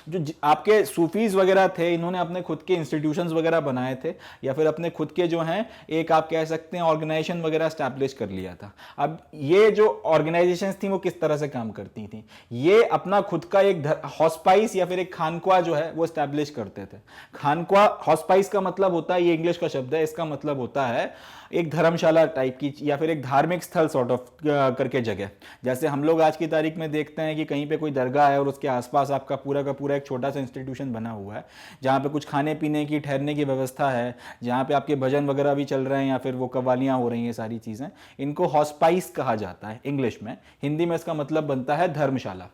S1: जो आपके सूफीज वगैरह थे इन्होंने अपने खुद के इंस्टीट्यूशंस वगैरह बनाए थे या फिर अपने खुद के जो हैं एक आप कह सकते हैं ऑर्गेनाइजेशन वगैरह स्टैब्लिश कर लिया था। अब ये जो ऑर्गेनाइजेशंस थी वो किस तरह से काम करती थी, ये अपना खुद का एक हॉस्पाइस या फिर एक खानक्वाह जो है वो स्टैब्लिश करते थे। खानक्वाह, हॉस्पाइस का मतलब होता है, ये इंग्लिश का शब्द है, इसका मतलब होता है एक धर्मशाला टाइप की या फिर एक धार्मिक स्थल सॉर्ट ऑफ करके जगह। जैसे हम लोग आज की तारीख में देखते हैं कि कहीं पे कोई दरगाह है और उसके आसपास आपका पूरा का पूरा एक छोटा सा इंस्टीट्यूशन बना हुआ है जहाँ पे कुछ खाने पीने की, ठहरने की व्यवस्था है, जहाँ पे आपके भजन वगैरह भी चल रहे हैं या फिर वो कव्वालियाँ हो रही हैं, सारी चीज़ें, इनको हॉस्पाइस कहा जाता है इंग्लिश में। हिंदी में इसका मतलब बनता है धर्मशाला।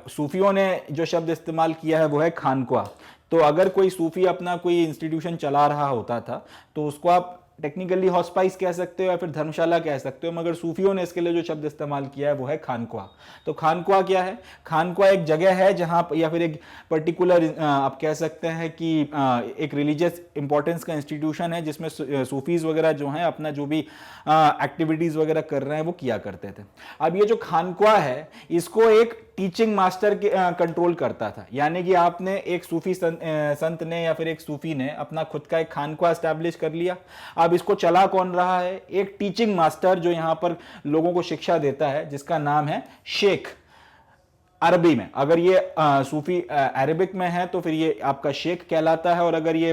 S1: सूफियों ने जो शब्द इस्तेमाल किया है वो है खानक्वाह। तो अगर कोई सूफी अपना कोई इंस्टीट्यूशन चला रहा होता था तो उसको आप टेक्निकली हॉस्पाइस कह सकते हो या फिर धर्मशाला कह सकते हो, मगर सूफियों ने इसके लिए जो शब्द इस्तेमाल किया है वो है खानक्वाह। तो खानक्वाह क्या है, खानक्वाह एक जगह है जहाँ या फिर एक पर्टिकुलर आप कह सकते हैं कि एक रिलीजियस इंपॉर्टेंस का इंस्टीट्यूशन है जिसमें सूफीज वगैरह जो हैं अपना जो भी एक्टिविटीज़ वगैरह कर रहे हैं वो किया करते थे। अब ये जो खानक्वाह है इसको एक टीचिंग मास्टर के कंट्रोल करता था, यानी कि आपने एक सूफी संत ने या फिर एक सूफी ने अपना खुद का एक खानक्वाह एस्टैब्लिश कर लिया। अब इसको चला कौन रहा है, एक टीचिंग मास्टर जो यहाँ पर लोगों को शिक्षा देता है जिसका नाम है शेख। अरबी में, अगर ये सूफी अरबिक में है तो फिर ये आपका शेख कहलाता है, और अगर ये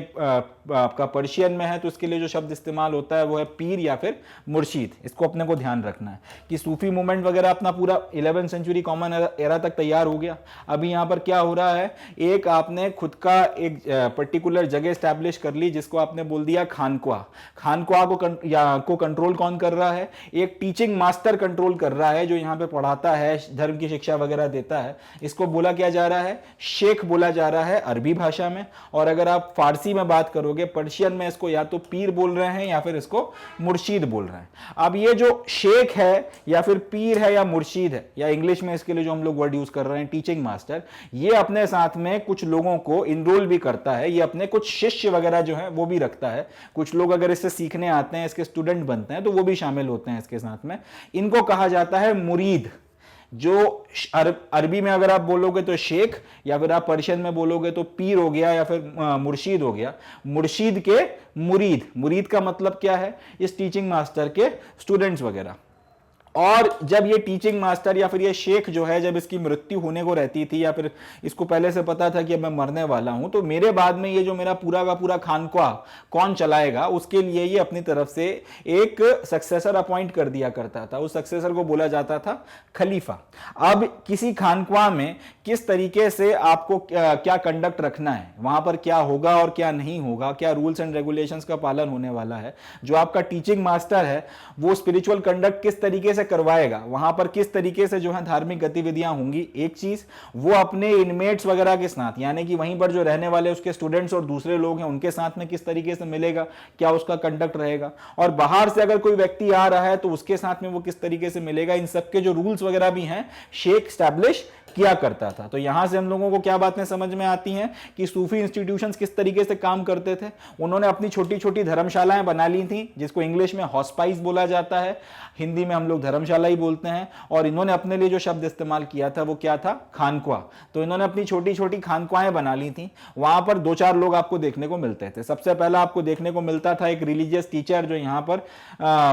S1: आपका पर्शियन में है तो इसके लिए जो शब्द इस्तेमाल होता है वो है पीर या फिर मुर्शीद। इसको अपने को ध्यान रखना है कि सूफी मूवमेंट वगैरह अपना पूरा 11वीं सेंचुरी कॉमन एरा तक तैयार हो गया। अभी यहाँ पर क्या हो रहा है, एक आपने खुद का एक पर्टिकुलर जगह स्टैब्लिश कर ली जिसको आपने बोल दिया खानक्वा। खानक्वा को कंट्रोल कौन कर रहा है, एक टीचिंग मास्टर कंट्रोल कर रहा है जो यहाँ पे पढ़ाता है, धर्म की शिक्षा वगैरह देता है। इसको बोला क्या जा रहा है, शेख बोला जा रहा है अरबी भाषा में, और अगर आप फारसी में बात करोगे, पर्शियन में इसको या तो पीर बोल रहे हैं या फिर इसको मुर्शीद बोल रहे हैं। अब ये जो शेख है या फिर पीर है या मुर्शीद है, या इंग्लिश में इसके लिए जो हम लोग वर्ड यूज कर रहे हैं टीचिंग मास्टर, ये अपने साथ में कुछ लोगों को इनरोल भी करता है, ये अपने कुछ शिष्य वगैरह जो है वो भी रखता है। कुछ लोग अगर इससे सीखने आते हैं, इसके स्टूडेंट बनते हैं, तो वो भी शामिल होते हैं इसके साथ में। इनको कहा जाता है मुरीद। जो अरबी में अगर आप बोलोगे तो शेख, या फिर आप पर्शियन में बोलोगे तो पीर हो गया या फिर मुर्शीद हो गया। मुर्शीद के मुरीद, मुरीद का मतलब क्या है, इस टीचिंग मास्टर के स्टूडेंट्स वगैरह। और जब ये टीचिंग मास्टर या फिर ये शेख जो है, जब इसकी मृत्यु होने को रहती थी, या फिर इसको पहले से पता था कि अब मैं मरने वाला हूं, तो मेरे बाद में ये जो मेरा पूरा का पूरा खानक्वा कौन चलाएगा, उसके लिए ये अपनी तरफ से एक सक्सेसर अपॉइंट कर दिया करता था। उस सक्सेसर को बोला जाता था खलीफा। अब किसी खानक्वा में किस तरीके से आपको क्या कंडक्ट रखना है, वहां पर क्या होगा और क्या नहीं होगा, क्या रूल्स एंड रेगुलेशंस का पालन होने वाला है, जो आपका टीचिंग मास्टर है वो स्पिरिचुअल कंडक्ट किस तरीके से करवाएगा, वहां पर किस तरीके से जो है धार्मिक गतिविधियां होंगी। एक चीज, वो अपने इनमेट्स वगैरह के साथ, यानी कि वहीं पर जो रहने वाले उसके स्टूडेंट्स और दूसरे लोग हैं उनके साथ में किस तरीके से मिलेगा, क्या उसका कंडक्ट रहेगा, और बाहर से अगर कोई व्यक्ति आ रहा है तो उसके साथ में वो किस तरीके से मिलेगा। इन सबके जो रूल्स वगैरह भी हैं शेख स्टैब्लिश किया करता था। तो यहां से हम लोगों को क्या बातें समझ में आती हैं कि सूफी इंस्टीट्यूशंस किस तरीके से काम करते थे। उन्होंने अपनी छोटी छोटी धर्मशालाएं बना ली थी, जिसको इंग्लिश में हॉस्पाइस बोला जाता है, हिंदी में हम लोग धर्मशाला ही बोलते हैं। और इन्होंने अपने लिए जो शब्द इस्तेमाल किया था वो क्या था, खानक्वा। तो इन्होंने अपनी छोटी छोटी खानक्वाएं बना ली थी। वहां पर 2-4 लोग आपको देखने को मिलते थे। सबसे पहला आपको देखने को मिलता था एक रिलीजियस टीचर, जो यहाँ पर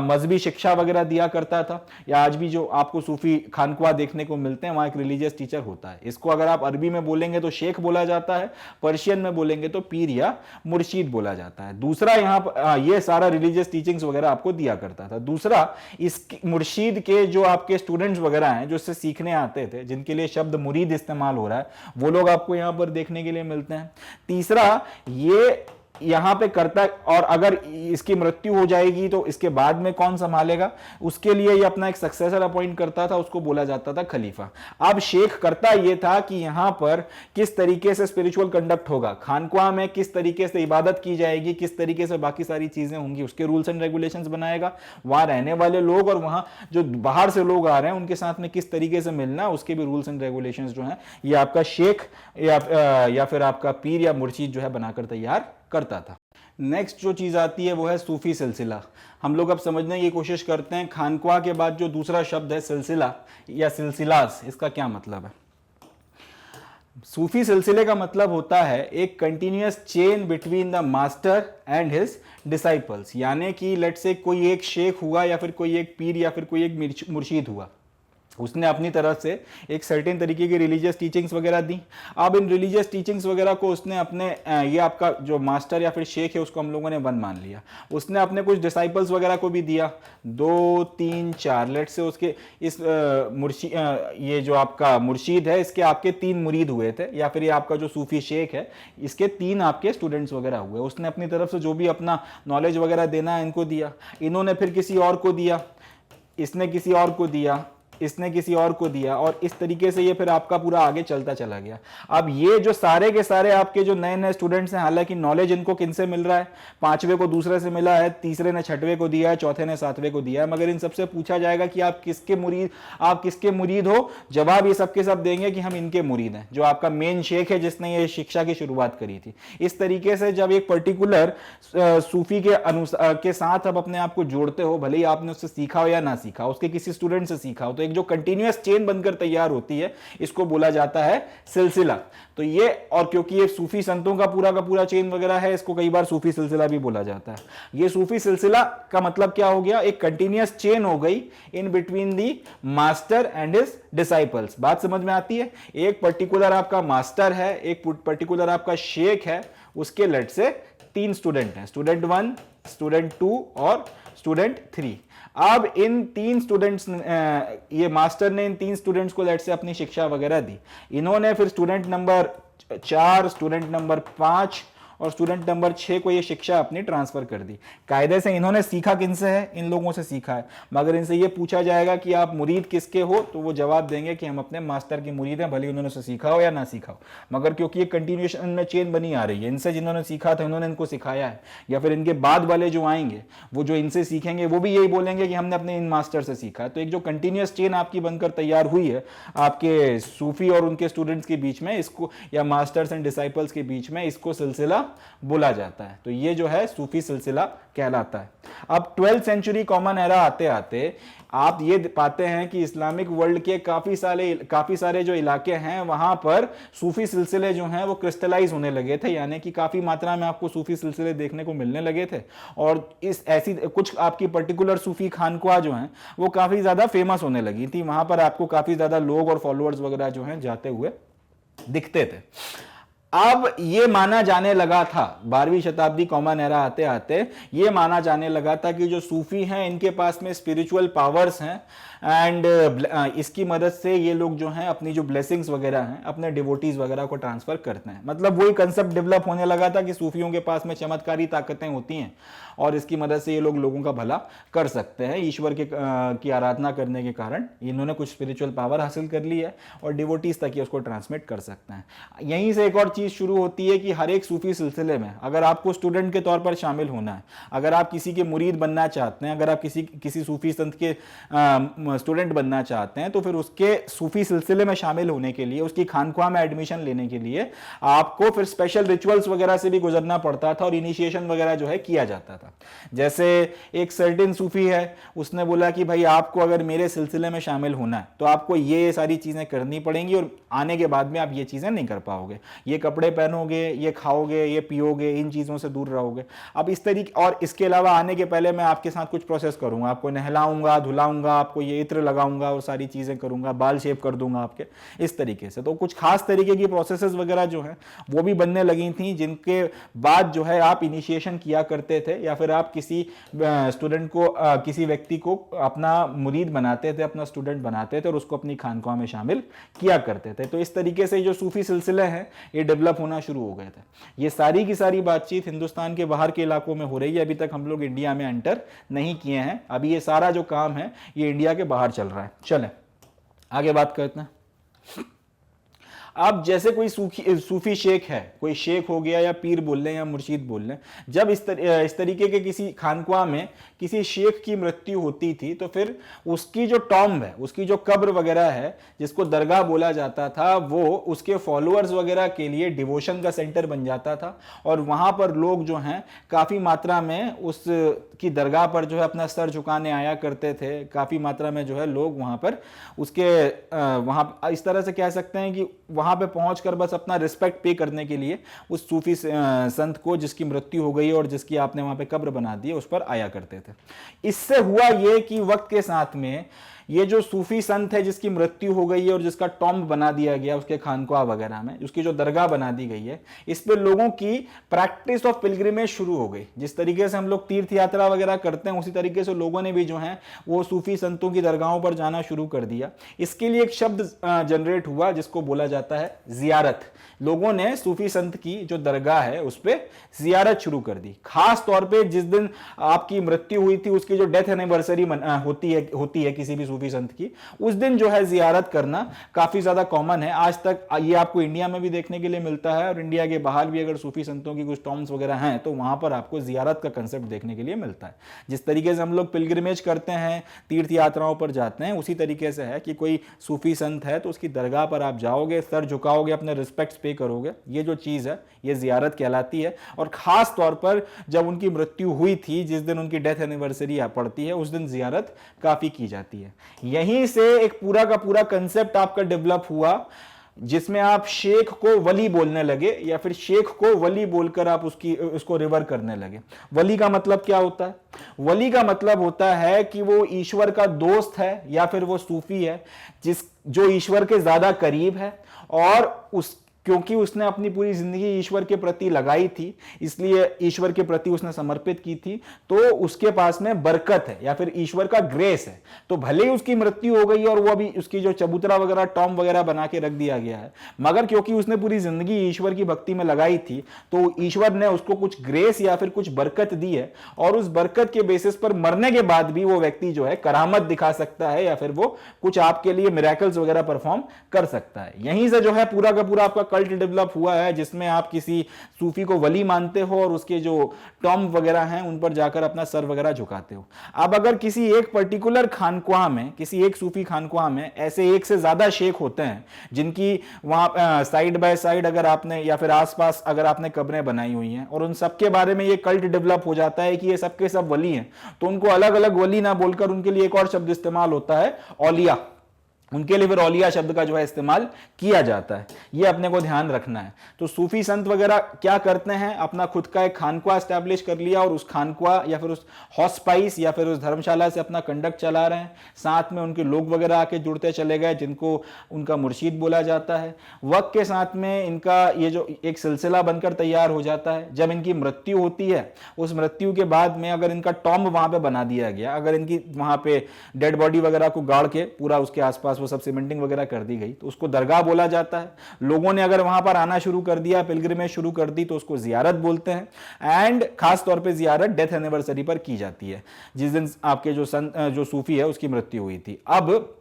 S1: मजहबी शिक्षा वगैरह दिया करता था, या आज भी जो आपको सूफी खानक्वा देखने को मिलते हैं वहां एक रिलीजियस टीचर होता है। इसको अगर आप अरबी में बोलेंगे तो शेख बोला जाता है, पर्शियन में बोलेंगे तो पीर या मुर्शीद बोला जाता है। दूसरा यहाँ पर ये सारा रिलीजियस टीचिंग्स वगैरह आपको दिया करता था। दूसरा, इस मुर्शीद के जो आपके स्टूडेंट्स वगैरह हैं जो इससे सीखने आते थे, जिनके लिए शब्द मुरीद इस्तेमाल हो रहा है, वो लोग आपको यहां पर देखने के लिए मिलते हैं। तीसरा, ये यहां पे करता, और अगर इसकी मृत्यु हो जाएगी तो इसके बाद में कौन संभालेगा, उसके लिए ये अपना एक सक्सेसर अपॉइंट करता था, उसको बोला जाता था खलीफा। अब शेख करता ये था कि यहां पर किस तरीके से स्पिरिचुअल कंडक्ट होगा, खानक्वा में किस तरीके से इबादत की जाएगी, किस तरीके से बाकी सारी चीजें होंगी, उसके रूल्स एंड रेगुलेशंस बनाएगा। वहां रहने वाले लोग और वहां जो बाहर से लोग आ रहे हैं उनके साथ में किस तरीके से मिलना, उसके भी रूल्स एंड रेगुलेशंस जो है ये आपका शेख या फिर आपका पीर या मुर्शीद जो है बनाकर तैयार करता था। नेक्स्ट जो चीज आती है वो है सूफी सिलसिला। हम लोग अब समझने की कोशिश करते हैं खानक्वा के बाद जो दूसरा शब्द है सिलसिला या सिलसिलास, इसका क्या मतलब है। सूफी सिलसिले का मतलब होता है एक continuous chain between the master and his disciples, यानी कि लेट से कोई एक शेख हुआ या फिर कोई एक पीर या फिर कोई एक मुर्शीद हुआ, उसने अपनी तरफ से एक सर्टेन तरीके की रिलीजियस टीचिंग्स वगैरह दी। अब इन रिलीजियस टीचिंग्स वगैरह को उसने अपने ये आपका जो मास्टर या फिर शेख है उसको हम लोगों ने वन मान लिया। उसने अपने कुछ डिसाइपल्स वगैरह को भी दिया, 2, 3, 4 लेट से उसके इस ये जो आपका मुर्शीद है इसके आपके 3 मुरीद हुए थे, या फिर ये आपका जो सूफी शेख है इसके 3 आपके स्टूडेंट्स वगैरह हुए। उसने अपनी तरफ से जो भी अपना नॉलेज वगैरह देना है इनको दिया, इन्होंने फिर किसी और को दिया, इसने किसी और को दिया, इसने किसी और को दिया, और इस तरीके से ये फिर आपका पूरा आगे चलता चला गया। अब ये जो सारे के सारे आपके जो नए नए स्टूडेंट्स हैं, हालांकि नॉलेज इनको किनसे मिल रहा है, 5वें को दूसरे से मिला है, तीसरे ने 6वें को दिया है, चौथे ने 7वें को दिया है, मगर इन सबसे पूछा जाएगा कि आप किसके मुरीद हो, जवाब ये सबके सब देंगे कि हम इनके मुरीद हैं, जो आपका मेन शेख है जिसने ये शिक्षा की शुरुआत करी थी। इस तरीके से जब एक पर्टिकुलर सूफी के साथ आप अपने आप को जोड़ते हो, भले ही आपने उससे सीखा हो या ना सीखा, उसके किसी स्टूडेंट से सीखा हो, तो एक एक जो कंटिन्यूअस चेन बनकर तैयार होती है इसको बोला जाता है सिलसिला। तो ये, और क्योंकि ये सूफी संतों का पूरा चेन वगैरह है, इसको कई बार सूफी सिलसिला भी बोला जाता है। ये सूफी सिलसिला का मतलब क्या हो गया, एक कंटिन्यूअस चेन हो गई in between the master and his disciples. बात समझ में आती है? एक पर्टिकुलर आपका मास्टर है, एक पर्टिकुलर आपका शेख है, उसके लेट से 3 स्टूडेंट हैं, स्टूडेंट 1, स्टूडेंट 2 और स्टूडेंट 3। अब इन 3 स्टूडेंट्स, ये मास्टर ने इन 3 स्टूडेंट्स को लेट से अपनी शिक्षा वगैरह दी। इन्होंने फिर स्टूडेंट नंबर 4, स्टूडेंट नंबर 5 और स्टूडेंट नंबर 6 को ये शिक्षा अपनी ट्रांसफर कर दी। कायदे से इन्होंने सीखा किनसे है? इन लोगों से सीखा है। मगर इनसे ये पूछा जाएगा कि आप मुरीद किसके हो, तो वो जवाब देंगे कि हम अपने मास्टर के मुरीद हैं, भले उन्होंने उसे सीखा हो या ना सीखा हो। मगर क्योंकि ये कंटिन्यूएशन में चेन बनी आ रही है, इनसे जिन्होंने सीखा था उन्होंने इनको सिखाया है, या फिर इनके बाद वाले जो आएंगे वो जो इनसे सीखेंगे वो भी यही बोलेंगे कि हमने अपने इन मास्टर से सीखा है। तो एक जो कंटिन्यूअस चेन आपकी बनकर तैयार हुई है आपके सूफी और उनके स्टूडेंट्स के बीच में, इसको, या मास्टर्स एंड डिसाइपल्स के बीच में, इसको सिलसिला बोला जाता है। तो ये जो है सूफी सिलसिला कहलाता है। अब 12th सेंचुरी कॉमन एरा आते आते आप ये पाते हैं कि इस्लामिक वर्ल्ड के काफी सारे जो इलाके हैं वहां पर सूफी सिलसिले जो हैं वो क्रिस्टलाइज होने लगे थे, यानी कि काफी मात्रा में आपको सूफी सिलसिले देखने को मिलने लगे थे। और इस ऐसी कुछ आपकी पर्टिकुलर सूफी खानकुआ जो हैं वो काफी ज्यादा फेमस होने लगी थी, वहां पर आपको काफी ज्यादा लोग और फॉलोअर्स वगैरह जो हैं जाते हुए दिखते थे। अब ये माना जाने लगा था 12वीं शताब्दी कॉमन एरा आते आते ये माना जाने लगा था कि जो सूफी हैं इनके पास में स्पिरिचुअल पावर्स हैं, एंड इसकी मदद से ये लोग जो हैं अपनी जो ब्लेसिंग्स वगैरह हैं अपने डिवोटीज वगैरह को ट्रांसफर करते हैं। मतलब वही कंसेप्ट डेवलप होने लगा था कि सूफियों के पास में चमत्कारी ताकतें होती हैं और इसकी मदद से ये लोग लोगों का भला कर सकते हैं। ईश्वर के की आराधना करने के कारण इन्होंने कुछ स्पिरिचुअल पावर हासिल कर ली है और डिवोटीज तक ये उसको ट्रांसमिट कर सकते हैं। यहीं से एक और चीज शुरू होती है कि हर एक सूफी सिलसिले में अगर आपको स्टूडेंट के तौर पर शामिल होना है, अगर आप किसी के मुरीद बनना चाहते हैं, अगर आप किसी सूफी संत के स्टूडेंट बनना चाहते हैं, तो फिर उसके सूफी सिलसिले में शामिल होने के लिए, उसकी खानख्वाह में एडमिशन लेने के लिए आपको फिर स्पेशल रिचुअल्स वगैरह से भी गुजरना पड़ता था और इनिशिएशन वगैरह जो है किया जाता था। जैसे एक सर्टेन सूफी है, उसने बोला कि भाई आपको अगर मेरे सिलसिले में शामिल होना है तो आपको ये सारी चीजें करनी पड़ेंगी और आने के बाद में आप ये चीजें नहीं कर पाओगे, ये कपड़े पहनोगे, ये खाओगे, ये पियोगे, इन चीजों से दूर रहोगे। अब इस तरीके, और इसके अलावा आने के पहले मैं आपके साथ कुछ प्रोसेस करूंगा, आपको नहलाऊंगा, धुलाऊंगा, आपको ये इत्र लगाऊंगा और सारी चीजें करूंगा, बाल शेव कर दूंगा आपके, इस तरीके से। तो कुछ खास तरीके की प्रोसेसेस वगैरह जो है वो भी बनने लगी थी, जिनके बाद जो है आप इनिशिएशन किया करते थे या फिर आप किसी स्टूडेंट को, किसी व्यक्ति को अपना मुरीद बनाते थे, अपना स्टूडेंट बनाते थे और उसको अपनी खानख्वाह में शामिल किया करते थे। तो इस तरीके से जो सूफी सिलसिले हैं ये डेवलप होना शुरू हो गए थे। ये सारी की सारी बातचीत हिंदुस्तान के बाहर के इलाकों में हो रही है, अभी तक हम लोग इंडिया में एंटर नहीं किए हैं। अभी ये सारा जो काम है ये इंडिया के बाहर चल रहा है। चलें आगे बात करते हैं। अब जैसे कोई सूफी शेख है, कोई शेख हो गया या पीर बोल लें या मुर्शीद बोल लें, जब इस तरीके के किसी खानख्वाह में किसी शेख की मृत्यु होती थी तो फिर उसकी जो टॉम्ब है, उसकी जो कब्र वगैरह है, जिसको दरगाह बोला जाता था, वो उसके फॉलोअर्स वगैरह के लिए डिवोशन का सेंटर बन जाता था और वहाँ पर लोग जो हैं काफ़ी मात्रा में उस की दरगाह पर जो है अपना सर झुकाने आया करते थे। काफ़ी मात्रा में जो है लोग वहाँ पर उसके वहाँ इस तरह से कह सकते हैं कि वहाँ पे पहुंचकर बस अपना रिस्पेक्ट पे करने के लिए उस सूफी संत को जिसकी मृत्यु हो गई और जिसकी आपने वहाँ पे कब्र बना दी है उस पर आया करते थे। इससे हुआ ये कि वक्त के साथ में ये जो सूफी संत है जिसकी मृत्यु हो गई है और जिसका टॉम्ब बना दिया गया उसके खानख्वाह वगैरह में, उसकी जो दरगाह बना दी गई है, इस पे लोगों की प्रैक्टिस ऑफ पिलग्रिमेज शुरू हो गई। जिस तरीके से हम लोग तीर्थ यात्रा वगैरह करते हैं उसी तरीके से लोगों ने भी जो है वो सूफी संतों की दरगाहों पर जाना शुरू कर दिया। इसके लिए एक शब्द जनरेट हुआ जिसको बोला जाता है जियारत। लोगों ने सूफी संत की जो दरगाह है उस पर जियारत शुरू कर दी। खास तौर पे जिस दिन आपकी मृत्यु हुई थी उसकी जो डेथ एनिवर्सरी होती है किसी भी सूफी संत की, उस दिन जो है जियारत करना काफी ज्यादा कॉमन है। आज तक ये आपको इंडिया में भी देखने के लिए मिलता है और इंडिया के बाहर भी अगर सूफी संतों की कुछ टॉम्ब्स वगैरह हैं तो वहां पर आपको जियारत का कंसेप्ट देखने के लिए मिलता है। जिस तरीके से हम लोग पिलग्रिमेज करते हैं, तीर्थ यात्राओं पर जाते हैं, उसी तरीके से है कि कोई सूफी संत है तो उसकी दरगाह पर आप जाओगे, सर झुकाओगे, अपने रिस्पेक्ट्स पे करोगे। ये जो चीज है ये जियारत कहलाती है। और खास तौर पर जब उनकी मृत्यु हुई थी, जिस दिन उनकी डेथ एनिवर्सरी पड़ती है, उस दिन जियारत काफी की जाती है। यहीं से एक पूरा का पूरा कंसेप्ट आपका डेवलप हुआ, जिसमें आप शेख को वली बोलने लगे या फिर शेख को वली बोलकर आप उसको रिवर करने लगे। वली का मतलब क्या होता है? वली का मतलब होता है कि वो ईश्वर का दोस्त है या फिर वो सूफी है जो ईश्वर के ज्यादा करीब है, और क्योंकि उसने अपनी पूरी जिंदगी ईश्वर के प्रति लगाई थी, इसलिए ईश्वर के प्रति उसने समर्पित की थी, तो उसके पास में बरकत है या फिर ईश्वर का ग्रेस है। तो भले ही उसकी मृत्यु हो गई और वो अभी उसकी जो चबूतरा वगैरह टॉम वगैरह बना के रख दिया गया है, मगर क्योंकि उसने पूरी जिंदगी ईश्वर की भक्ति में लगाई थी, तो ईश्वर ने उसको कुछ ग्रेस या फिर कुछ बरकत दी है, और उस बरकत के बेसिस पर मरने के बाद भी वो व्यक्ति जो है करामत दिखा सकता है या फिर वो कुछ आपके लिए मिरेकल्स वगैरह परफॉर्म कर सकता है। यहीं से जो है पूरा का पूरा आपका कल्ट डेवलप हुआ है, जिसमें आप किसी सूफी को वली मानते हो और उसके जो टॉम वगैरह हैं उन पर जाकर अपना सर वगैरह झुकाते हो। अब अगर किसी एक पर्टिकुलर खानक्वाह में, किसी एक सूफी खानक्वाह में ऐसे एक से ज्यादा शेख होते हैं जिनकी वहां साइड बाय साइड अगर आपने या फिर आसपास अगर आपने कब्रें बनाई हुई हैं, और उन सबके बारे में ये कल्ट डेवलप हो जाता है कि ये सबके सब वली हैं, तो उनको अलग अलग वली ना बोलकर उनके लिए एक और शब्द इस्तेमाल होता है, औलिया। उनके लिए फिर औलिया शब्द का जो है इस्तेमाल किया जाता है। ये अपने को ध्यान रखना है। तो सूफी संत वगैरह क्या करते हैं, अपना खुद का एक खानक्वाह एस्टैब्लिश कर लिया और उस खानक्वाह या फिर उस हॉस्पाइस या फिर उस धर्मशाला से अपना कंडक्ट चला रहे हैं, साथ में उनके लोग वगैरह आके जुड़ते चले गए जिनको उनका मुर्शीद बोला जाता है। वक्त के साथ में इनका ये जो एक सिलसिला बनकर तैयार हो जाता है। जब इनकी मृत्यु होती है, उस मृत्यु के बाद में अगर इनका टॉम्ब वहां पे बना दिया गया, अगर इनकी वहां पे डेड बॉडी वगैरह को गाड़ के पूरा उसके आसपास वो सब सीमेंटिंग वगैरह कर दी गई, तो उसको दरगाह बोला जाता है। लोगों ने अगर वहां पर आना शुरू कर दिया, पिलग्रिमेज शुरू कर दी, तो उसको जियारत बोलते हैं। एंड खास तौर पे जियारत डेथ एनिवर्सरी पर की जाती है, जिस दिन आपके जो सूफी है उसकी मृत्यु हुई थी। अब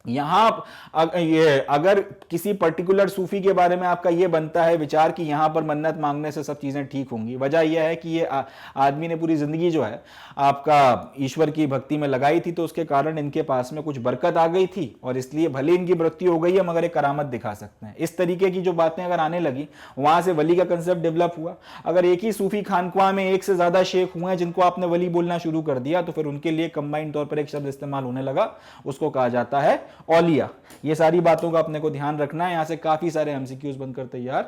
S1: यहां ये अगर किसी पर्टिकुलर सूफी के बारे में आपका ये बनता है विचार कि यहां पर मन्नत मांगने से सब चीजें ठीक होंगी, वजह यह है कि ये आदमी ने पूरी जिंदगी जो है आपका ईश्वर की भक्ति में लगाई थी, तो उसके कारण इनके पास में कुछ बरकत आ गई थी, और इसलिए भले इनकी मृत्यु हो गई है मगर एक करामत दिखा सकते हैं। इस तरीके की जो बातें अगर आने लगी, वहां से वली का कंसेप्ट डेवलप हुआ। अगर एक ही सूफी खानक्वाह में एक से ज्यादा शेख हुए हैं जिनको आपने वली बोलना शुरू कर दिया, तो फिर उनके लिए कंबाइंड तौर पर एक शब्द इस्तेमाल होने लगा, उसको कहा जाता है औलिया। ये सारी बातों का अपने को ध्यान रखना है। यहां से काफी सारे एमसीक्यूज बनकर तैयार।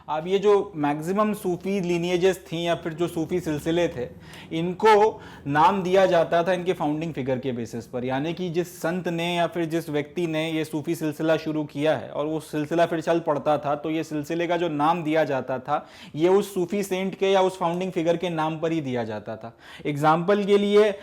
S1: अब ये जो मैक्सिमम सूफी लीनिएजेस थी या फिर जो सूफी सिलसिले थे, इनको नाम दिया जाता था इनके फाउंडिंग फिगर के बेसिस पर, यानी कि जिस संत ने या फिर जिस व्यक्ति ने ये सूफी सिलसिला शुरू किया है और वो सिलसिला फिर चल पड़ता था, तो ये सिलसिले का जो नाम दिया जाता था ये उस सूफी सेंट के या उस फाउंडिंग फिगर के नाम पर ही दिया जाता था। एग्जाम्पल के लिए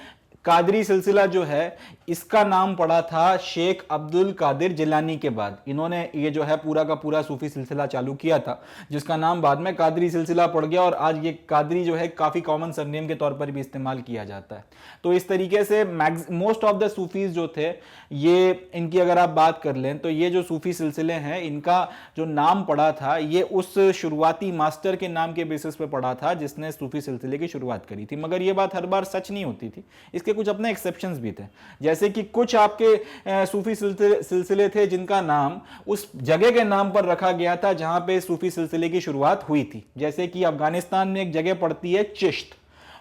S1: कादरी सिलसिला जो है, इसका नाम पड़ा था शेख अब्दुल कादिर जिलानी के बाद। इन्होंने ये जो है पूरा का पूरा सूफी सिलसिला चालू किया था, जिसका नाम बाद में कादरी सिलसिला पड़ गया, और आज ये कादरी जो है काफी कॉमन सरनेम के तौर पर भी इस्तेमाल किया जाता है। तो इस तरीके से मोस्ट ऑफ द सूफीज जो थे, ये इनकी अगर आप बात कर लें तो ये जो सूफी सिलसिले हैं, इनका जो नाम पड़ा था ये उस शुरुआती मास्टर के नाम के बेसिस पे पड़ा था जिसने सूफी सिलसिले की शुरुआत करी थी। मगर ये बात हर बार सच नहीं होती थी, इसके कुछ अपने एक्सेप्शंस भी थे। जैसे कि कुछ आपके सूफी सिलसिले थे जिनका नाम उस जगह के नाम पर रखा गया था जहां पे सूफी सिलसिले की शुरुआत हुई थी। जैसे कि अफगानिस्तान में एक जगह पड़ती है चिश्त,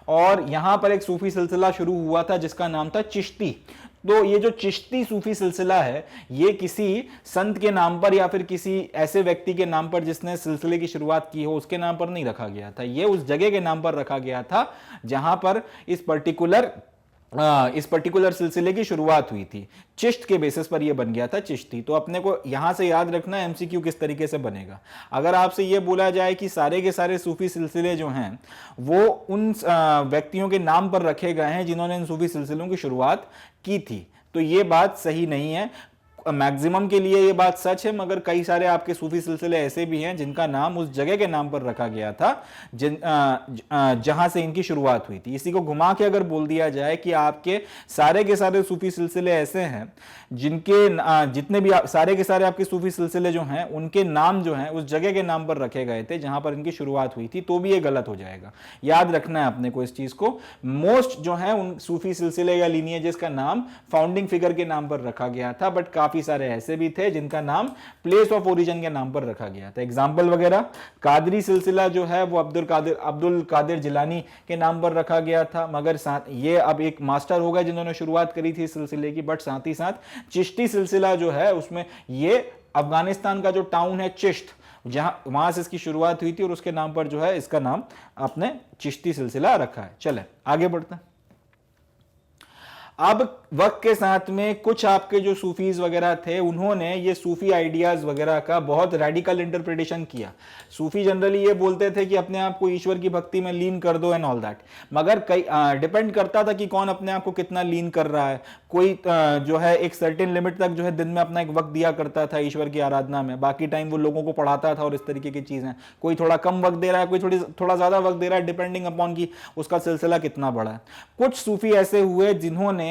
S1: और यहां पर एक सूफी सिलसिला शुरू हुआ था जिसका नाम था चिश्ती। तो ये जो चिश्ती सूफी सिलसिला है, ये किसी संत के नाम पर या फिर किसी ऐसे व्यक्ति के नाम पर जिसने सिलसिले की शुरुआत की हो उसके नाम पर नहीं रखा गया था। ये उस जगह के नाम पर रखा गया था जहां पर इस पर्टिकुलर सिलसिले की शुरुआत हुई थी। चिश्त के बेसिस पर यह बन गया था चिश्ती। तो अपने को यहां से याद रखना है एमसीक्यू किस तरीके से बनेगा। अगर आपसे यह बोला जाए कि सारे के सारे सूफी सिलसिले जो हैं वो उन व्यक्तियों के नाम पर रखे गए हैं जिन्होंने इन सूफी सिलसिलों की शुरुआत की थी, तो यह बात सही नहीं है। मैक्सिमम के लिए ये बात सच है, मगर कई सारे आपके सूफी सिलसिले ऐसे भी हैं जिनका नाम उस जगह के नाम पर रखा गया था जहां से इनकी शुरुआत हुई थी। इसी को घुमा के अगर बोल दिया जाए कि आपके सारे के सारे सूफी सिलसिले ऐसे हैं जिनके जितने भी सारे के सारे आपके सूफी सिलसिले जो हैं उनके नाम जो हैं उस जगह के नाम पर रखे गए थे जहां पर इनकी शुरुआत हुई थी, तो भी ये गलत हो जाएगा। याद रखना है अपने को इस चीज को। मोस्ट जो है उन सूफी सिलसिले या लीनिएजेस का नाम फाउंडिंग फिगर के नाम पर रखा गया था, बट काफी काफी सारे ऐसे भी थे जिनका नाम प्लेस ऑफ ओरिजिन के नाम पर रखा गया था। एग्जाम्पल वगैरह, कादरी सिलसिला जो है वो अब्दुल कादिर जिलानी के नाम पर रखा गया था, मगर साथ ये अब एक मास्टर हो गए जिन्होंने शुरुआत करी थी इस सिलसिले की, बट साथ ही साथ चिश्ती सिलसिला जो है उसमें ये अफगानिस्तान का जो टाउन है चिश्त, वहां से इसकी शुरुआत हुई थी और उसके नाम पर जो है इसका नाम आपने चिश्ती सिलसिला रखा है। चले आगे बढ़ते हैं। अब वक्त के साथ में कुछ आपके जो सूफीज वगैरह थे उन्होंने ये सूफी आइडियाज वगैरह का बहुत रेडिकल इंटरप्रिटेशन किया। सूफी जनरली ये बोलते थे कि अपने आप को ईश्वर की भक्ति में लीन कर दो एंड ऑल दैट, मगर कई डिपेंड करता था कि कौन अपने आप को कितना लीन कर रहा है। कोई जो है एक सर्टेन लिमिट तक जो है दिन में अपना एक वक्त दिया करता था ईश्वर की आराधना में, बाकी टाइम वो लोगों को पढ़ाता था और इस तरीके की चीजें। कोई थोड़ा कम वक्त दे रहा है, कोई थोड़ा ज्यादा वक्त दे रहा है, डिपेंडिंग अपॉन की उसका सिलसिला कितना बड़ा है। कुछ सूफी ऐसे हुए जिन्होंने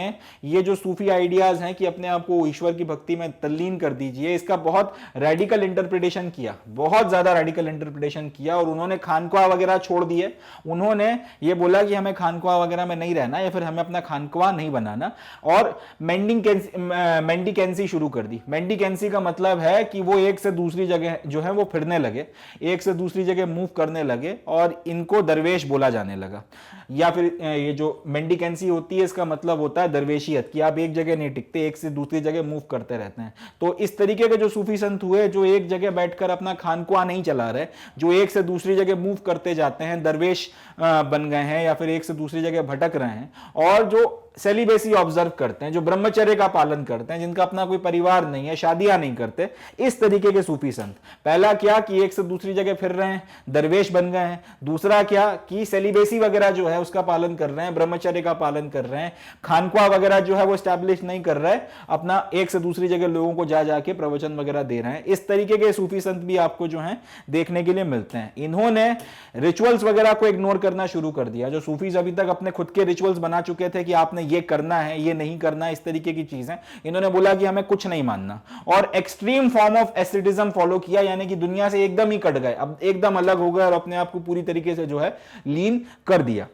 S1: ये जो सूफी आइडियाज हैं कि अपने आप को ईश्वर की भक्ति में तल्लीन कर दीजिए, इसका बहुत रेडिकल इंटरप्रिटेशन किया, बहुत ज्यादा रेडिकल इंटरप्रिटेशन किया, और उन्होंने खानख्वाह वगैरह छोड़ दिए। उन्होंने ये बोला कि हमें खानख्वाह वगैरह में नहीं रहना या फिर हमें अपना खानख्वाह नहीं बनाना, और मेंडिकेंसी शुरू कर दी। मेंडिकेंसी का मतलब है कि वो एक से दूसरी जगह जो है वो फिरने लगे, एक से दूसरी जगह मूव करने लगे, और इनको दरवेश बोला जाने लगा। या फिर ये जो मेंडिकेंसी होती है इसका मतलब होता है दरवेशियत, कि आप एक जगह नहीं टिकते, एक से दूसरी जगह मूव करते रहते हैं। तो इस तरीके के जो सूफी संत हुए जो एक जगह बैठकर अपना खानख्वाह नहीं चला रहे, जो एक से दूसरी जगह मूव करते जाते हैं, दरवेश बन गए हैं या फिर एक से दूसरी जगह भटक रहे हैं, और जो सेलिबेसी ऑब्जर्व करते हैं, जो ब्रह्मचर्य का पालन करते हैं, जिनका अपना कोई परिवार नहीं है, शादियां नहीं करते, इस तरीके के सूफी संत। पहला क्या कि एक से दूसरी जगह फिर रहे हैं, दरवेश बन गए हैं। दूसरा क्या कि सेलिबेसी वगैरह जो है उसका पालन कर रहे हैं, ब्रह्मचर्य का पालन कर रहे हैं, खानख्वाह वगैरह जो है वो स्टैब्लिश नहीं कर रहे, अपना एक से दूसरी जगह लोगों को जा जाके प्रवचन वगैरह दे रहे हैं। इस तरीके के सूफी संत भी आपको जो है देखने के लिए मिलते हैं। इन्होंने रिचुअल्स वगैरह को इग्नोर करना शुरू कर दिया। जो सूफीज अभी तक अपने खुद के रिचुअल्स बना चुके थे कि आपने ये करना है, ये नहीं करना, इस तरीके की चीजें, इन्होंने बोला कि हमें कुछ नहीं मानना, और एक्सट्रीम फॉर्म ऑफ एसिडिज्म फॉलो किया, यानी कि दुनिया से एकदम ही कट गए, अब एकदम अलग हो गए और अपने आप को पूरी तरीके से जो है लीन कर दिया।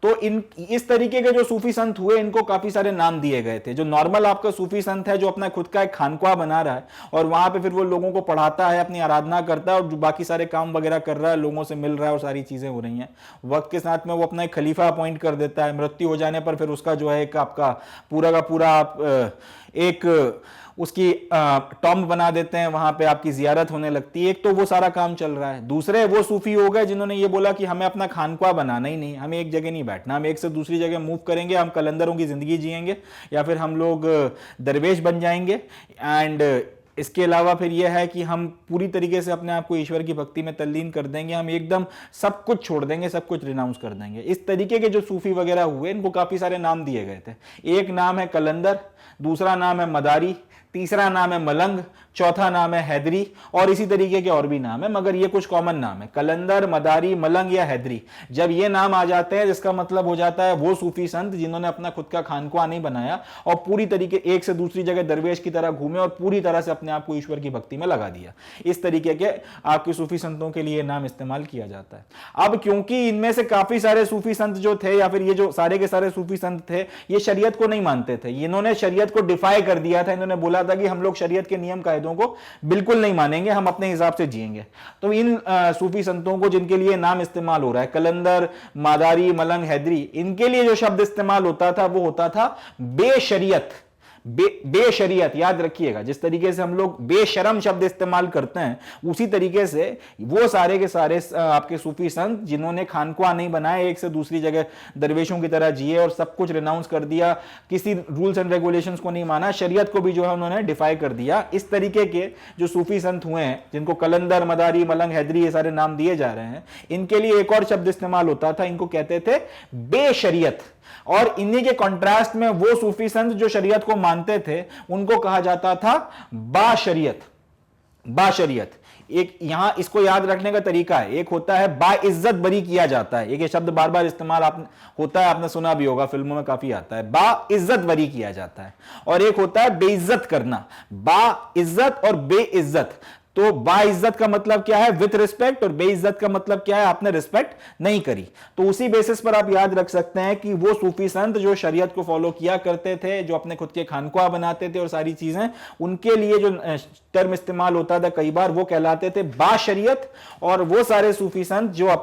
S1: तो इस तरीके के जो सूफी संत हुए इनको काफी सारे नाम दिए गए थे। जो नॉर्मल आपका सूफी संत है जो अपना खुद का एक खानख्वाह बना रहा है और वहां पे फिर वो लोगों को पढ़ाता है, अपनी आराधना करता है और जो बाकी सारे काम वगैरह कर रहा है, लोगों से मिल रहा है और सारी चीजें हो रही हैं, वक्त के साथ में वो अपना एक खलीफा अपॉइंट कर देता है। मृत्यु हो जाने पर फिर उसका जो है एक आपका पूरा का पूरा एक उसकी टॉम्ब बना देते हैं, वहां पे आपकी जियारत होने लगती है। एक तो वो सारा काम चल रहा है। दूसरे वो सूफी हो गए जिन्होंने ये बोला कि हमें अपना खानख्वाह बनाना ही नहीं, हमें एक जगह नहीं बैठना, हम एक से दूसरी जगह मूव करेंगे, हम कलंदरों की जिंदगी जिएंगे या फिर हम लोग दरवेश बन जाएंगे। एंड इसके अलावा फिर यह है कि हम पूरी तरीके से अपने आप को ईश्वर की भक्ति में तल्लीन कर देंगे, हम एकदम सब कुछ छोड़ देंगे, सब कुछ रिनाउंस कर देंगे। इस तरीके के जो सूफी वगैरह हुए इनको काफी सारे नाम दिए गए थे। एक नाम है कलंदर, दूसरा नाम है मदारी, तीसरा नाम है मलंग, चौथा नाम है हैदरी, और इसी तरीके के और भी नाम है, मगर ये कुछ कॉमन नाम है, कलंदर, मदारी, मलंग या हैदरी। जब ये नाम आ जाते हैं जिसका मतलब हो जाता है वो सूफी संत जिन्होंने अपना खुद का खानख्वाह नहीं बनाया और पूरी तरीके एक से दूसरी जगह दरवेश की तरह घूमे और पूरी तरह से अपने आप को ईश्वर की भक्ति में लगा दिया। इस तरीके के आपके सूफी संतों के लिए नाम इस्तेमाल किया जाता है। अब क्योंकि इनमें से काफी सारे सूफी संत जो थे या फिर ये जो सारे के सारे सूफी संत थे ये शरीयत को नहीं मानते थे, इन्होंने शरीयत को डिफाई कर दिया था। इन्होंने बोला था कि हम लोग शरीयत के नियम कायदों को बिल्कुल नहीं मानेंगे, हम अपने हिसाब से जिएंगे। तो इन सूफी संतों को जिनके लिए नाम इस्तेमाल हो रहा है कलंदर, मादारी, मलंग, हैदरी, इनके लिए जो शब्द इस्तेमाल होता था वो होता था बेशरियत। बेशरियत याद रखिएगा, जिस तरीके से हम लोग बेशरम शब्द इस्तेमाल करते हैं उसी तरीके से वो सारे के सारे आपके सूफी संत जिन्होंने खानख्वाह नहीं बनाए, एक से दूसरी जगह दरवेशों की तरह जिए और सब कुछ रिनाउंस कर दिया, किसी रूल्स एंड रेगुलेशंस को नहीं माना, शरीयत को भी जो है उन्होंने डिफाई कर दिया। इस तरीके के जो सूफी संत हुए हैं जिनको कलंदर, मदारी, मलंग, हैदरी ये सारे नाम दिए जा रहे हैं, इनके लिए एक और शब्द इस्तेमाल होता था, इनको कहते थे बेशरियत। और इन्हीं के कॉन्ट्रास्ट में वो सूफी संत जो शरीयत को मानते थे उनको कहा जाता था बाशरियत। बाशरियत एक यहां इसको याद रखने का तरीका है, एक होता है बाइज्जत बरी किया जाता है, एक ये शब्द बार बार इस्तेमाल होता है, आपने सुना भी होगा, फिल्मों में काफी आता है, बाइज्जत बरी किया जाता है। और एक होता है बेइज्जत करना। बाइज्जत और बेइज्जत तो बाइज्जत का मतलब क्या है, विथ रिस्पेक्ट, और बेइज्जत का मतलब क्या है, आपने रिस्पेक्ट नहीं करी। तो उसी बेसिस पर आप याद रख सकते हैं कि वो सूफी संत जो शरीयत को फॉलो किया करते थे, जो अपने खुद के खानख्वाह बनाते थे और सारी चीजें, उनके लिए जो टर्म इस्तेमाल होता था कई बार, वो कहलाते थे बाशरियत। और वो सारे सूफी संत जो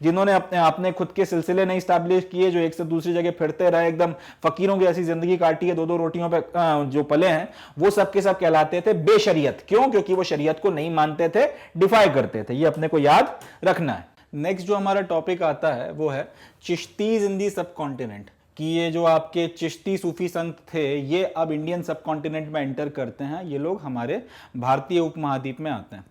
S1: जिन्होंने अपने खुद के सिलसिले नहीं स्टैब्लिश किए, जो एक से दूसरी जगह फिरते रहे, एकदम फकीरों की ऐसी जिंदगी काटी है, दो दो रोटियों पे जो पले हैं, वो सब के सब कहलाते थे बेशरियत। क्यों? क्योंकि वो शरीयत को नहीं मानते थे, डिफाई करते थे। ये अपने को याद रखना है। नेक्स्ट जो हमारा टॉपिक आता है वो है चिश्तीज इन दी सब कॉन्टिनेंट, कि ये जो आपके चिश्ती सूफी संत थे, ये अब इंडियन सब कॉन्टिनेंट में एंटर करते हैं। ये लोग हमारे भारतीय उपमहाद्वीप में आते हैं।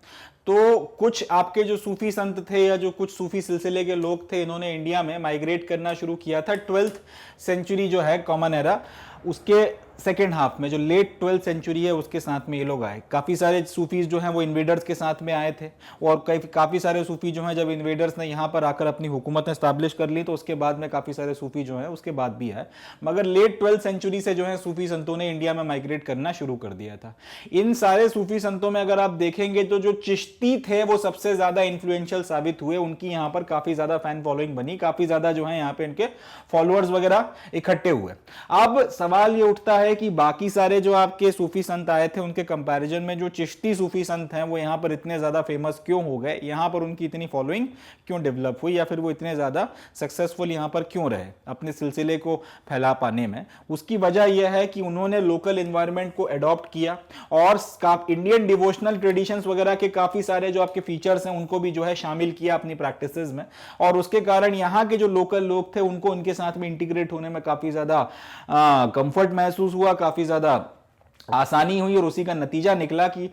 S1: तो कुछ आपके जो सूफी संत थे या जो कुछ सूफी सिलसिले के लोग थे, इन्होंने इंडिया में माइग्रेट करना शुरू किया था 12th सेंचुरी जो है, कॉमन एरा, उसके सेकेंड हाफ में, जो लेट 12th सेंचुरी है, उसके साथ में ये लोग आए। काफ़ी सारे सूफीज जो हैं वो इन्वेडर्स के साथ में आए थे, और काफ़ी सारे सूफी जो हैं, जब इन्वेडर्स ने यहाँ पर आकर अपनी हुकूमतें स्टैब्लिश कर ली, तो उसके बाद में काफ़ी सारे सूफी जो हैं उसके बाद भी आए। मगर लेट 12th सेंचुरी से जो है सूफी संतों ने इंडिया में माइग्रेट करना शुरू कर दिया था। इन सारे सूफी संतों में अगर आप देखेंगे तो जो चिश्ती थे वो सबसे ज़्यादा इन्फ्लुएंशियल साबित हुए। उनकी यहाँ पर काफ़ी ज़्यादा फैन फॉलोइंग बनी, काफ़ी ज़्यादा जो है यहाँ पे इनके फॉलोअर्स वगैरह इकट्ठे हुए। अब सवाल ये उठता है कि बाकी सारे जो आपके सूफी संत आए थे, उनके कंपैरिजन में जो चिश्ती सूफी संत हैं वो यहाँ पर इतने ज्यादा फेमस क्यों हो गए, यहाँ पर उनकी इतनी फॉलोइंग क्यों डेवलप हुई, या फिर वो इतने ज्यादा सक्सेसफुल यहाँ पर क्यों रहे अपने सिलसिले को फैला पाने में? उसकी वजह यह है कि उन्होंने लोकल एनवायरनमेंट को अडॉप्ट किया, और इंडियन डिवोशनल ट्रेडिशंस वगैरह के काफी सारे जो आपके फीचर्स हैं उनको भी जो है शामिल किया अपनी प्रैक्टिसेस में। और उसके कारण यहाँ के जो लोकल लोग थे उनको उनके साथ में इंटीग्रेट होने में काफी ज्यादा कंफर्ट महसूस हुआ, काफी ज्यादा आसानी हुई, और उसी का नतीजा निकला कि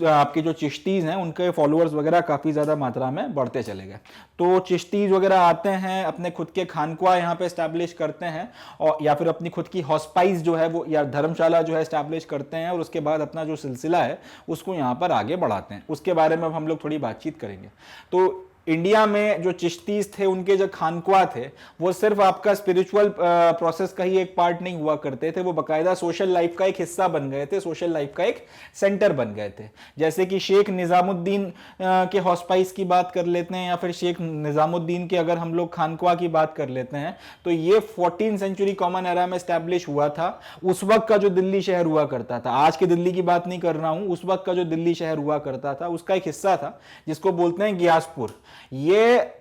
S1: आपके जो चिश्तीज हैं उनके फॉलोअर्स वगैरह काफ़ी ज़्यादा मात्रा में बढ़ते चले गए। तो चिश्तीज वगैरह आते हैं, अपने खुद के खानख्वाह यहाँ पे एस्टैब्लिश करते हैं, और या फिर अपनी खुद की हॉस्पाइस जो है वो या धर्मशाला जो है एस्टैब्लिश करते हैं, और उसके बाद अपना जो सिलसिला है उसको यहाँ पर आगे बढ़ाते हैं। उसके बारे में अब हम लोग थोड़ी बातचीत करेंगे। तो इंडिया में जो चिश्तीज थे, उनके जो खानख्वाह थे, वो सिर्फ आपका स्पिरिचुअल प्रोसेस का ही एक पार्ट नहीं हुआ करते थे, वो बाकायदा सोशल लाइफ का एक हिस्सा बन गए थे, सोशल लाइफ का एक सेंटर बन गए थे। जैसे कि शेख निजामुद्दीन के हॉस्पाइस की बात कर लेते हैं, या फिर शेख निजामुद्दीन के अगर हम लोग खानख्वाह की बात कर लेते हैं, तो ये 14th सेंचुरी कॉमन एरा में स्टैब्लिश हुआ था। उस वक्त का जो दिल्ली शहर हुआ करता था, आज के दिल्ली की बात नहीं कर रहा हूं, उस वक्त का जो दिल्ली शहर हुआ करता था उसका एक हिस्सा था जिसको बोलते हैं गियासपुर। ये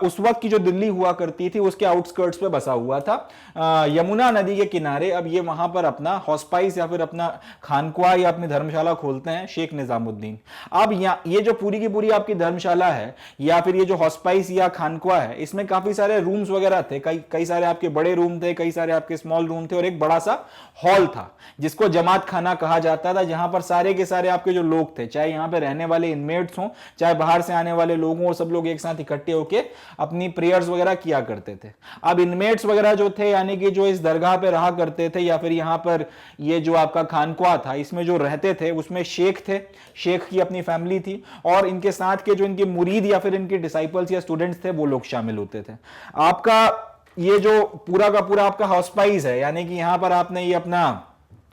S1: उस वक्त की जो दिल्ली हुआ करती थी उसके आउटस्कर्ट्स पे बसा हुआ था, यमुना नदी के किनारे। अब ये वहां पर अपना हॉस्पाइस या फिर अपना खानख्वाह या अपनी धर्मशाला खोलते हैं शेख निजामुद्दीन। अब ये जो पूरी की पूरी आपकी धर्मशाला है या फिर ये जो हॉस्पाइस या खानख्वाह है, इसमें काफी सारे रूम्स वगैरह थे, कई सारे आपके बड़े रूम थे, कई सारे आपके स्मॉल रूम थे, और एक बड़ा सा हॉल था जिसको जमात खाना कहा जाता था, जहां पर सारे के सारे आपके जो लोग थे, चाहे यहाँ पे रहने वाले इनमेट्स हों, चाहे बाहर से आने वाले लोग हों, सब लोग एक साथ इकट्ठे होकर अपनी प्रेयर्स वगैरह किया करते थे। अब इनमेट्स वगैरह जो थे, यानी कि जो इस दरगाह पे रहा करते थे, या फिर यहां पर ये जो आपका खानख्वाह था, इसमें जो रहते थे उसमें शेख थे, शेख की अपनी फैमिली थी, और इनके साथ के जो इनके मुरीद या फिर इनके डिसाइपल्स या स्टूडेंट्स थे वो लोग शामिल होते थे। आपका ये जो पूरा का पूरा आपका हाउसपाइस है, यानी कि यहां पर आपने ये अपना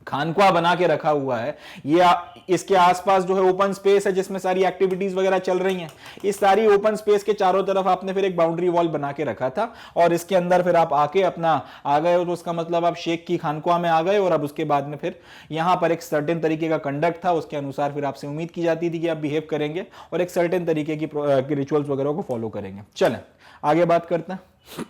S1: खानख्वाह बना के रखा हुआ है, ये इसके आसपास जो है ओपन स्पेस है जिसमें सारी एक्टिविटीज वगैरह चल रही हैं। इस सारी ओपन स्पेस के चारों तरफ आपने फिर एक बाउंड्री वॉल बना के रखा था, और इसके अंदर फिर आप आके अपना आ गए हो, तो उसका मतलब आप शेख की खानख्वाह में आ गए। और अब उसके बाद में फिर यहां पर एक सर्टेन तरीके का कंडक्ट था, उसके अनुसार फिर आपसे उम्मीद की जाती थी कि आप बिहेव करेंगे और एक सर्टेन तरीके की रिचुअल्स वगैरह को फॉलो करेंगे। चलें आगे बात करते हैं।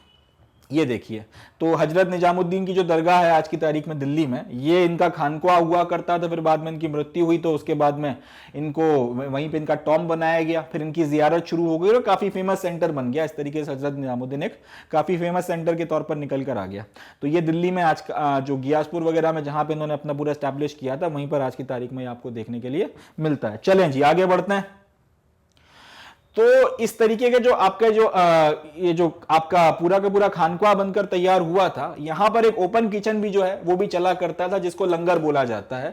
S1: ये देखिए, तो हजरत निजामुद्दीन की जो दरगाह है आज की तारीख में दिल्ली में, ये इनका खानख्वाह हुआ करता था। फिर बाद में इनकी मृत्यु हुई तो उसके बाद में इनको वहीं पे इनका टॉम बनाया गया, फिर इनकी जियारत शुरू हो गई और काफ़ी फेमस सेंटर बन गया। इस तरीके से हजरत निजामुद्दीन एक काफ़ी फेमस सेंटर के तौर पर निकल कर आ गया। तो ये दिल्ली में आज जो गियासपुर वगैरह में जहाँ पे इन्होंने अपना पूरा स्टैब्लिश किया था, वहीं पर आज की तारीख में आपको देखने के लिए मिलता है। चलें जी आगे बढ़ते हैं। तो इस तरीके के जो आपका जो ये जो आपका पूरा का पूरा खानका बनकर तैयार हुआ था, यहां पर एक ओपन किचन भी जो है वो भी चला करता था, जिसको लंगर बोला जाता है।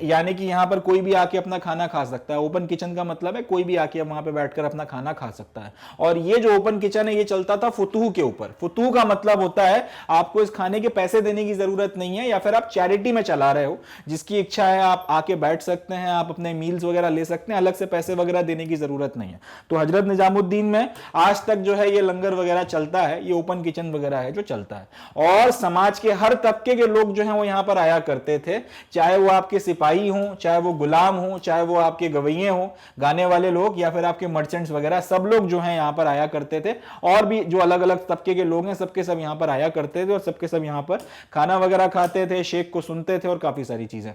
S1: यानी कि यहां पर कोई भी आके अपना खाना खा सकता है। ओपन किचन का मतलब है कोई भी आके वहां पे बैठकर अपना खाना खा सकता है। और ये जो ओपन किचन है ये चलता था फुतूह के ऊपर। फुतूह का मतलब होता है आपको इस खाने के पैसे देने की जरूरत नहीं है, या फिर आप चैरिटी में चला रहे हो, जिसकी इच्छा है आप आके बैठ सकते हैं, आप अपने मील्स वगैरह ले सकते हैं, अलग से पैसे वगैरह देने की जरूरत नहीं है। तो हजरत निजामुद्दीन में आज तक जो है ये लंगर वगैरह चलता है, ये ओपन किचन वगैरह है जो चलता है। और समाज के हर तबके के लोग जो हैं वो यहां पर आया करते थे, चाहे वो आपके सिपाही हों, चाहे वो गुलाम हों, चाहे वो आपके गवैये हों, गाने वाले लोग, या फिर आपके मर्चेंट्स वगैरह, सब लोग जो हैं यहां पर आया करते थे। और भी जो अलग अलग तबके के लोग हैं सबके सब यहां पर आया करते थे, और सबके सब यहां पर खाना वगैरह खाते थे, शेख को सुनते थे और काफी सारी चीजें।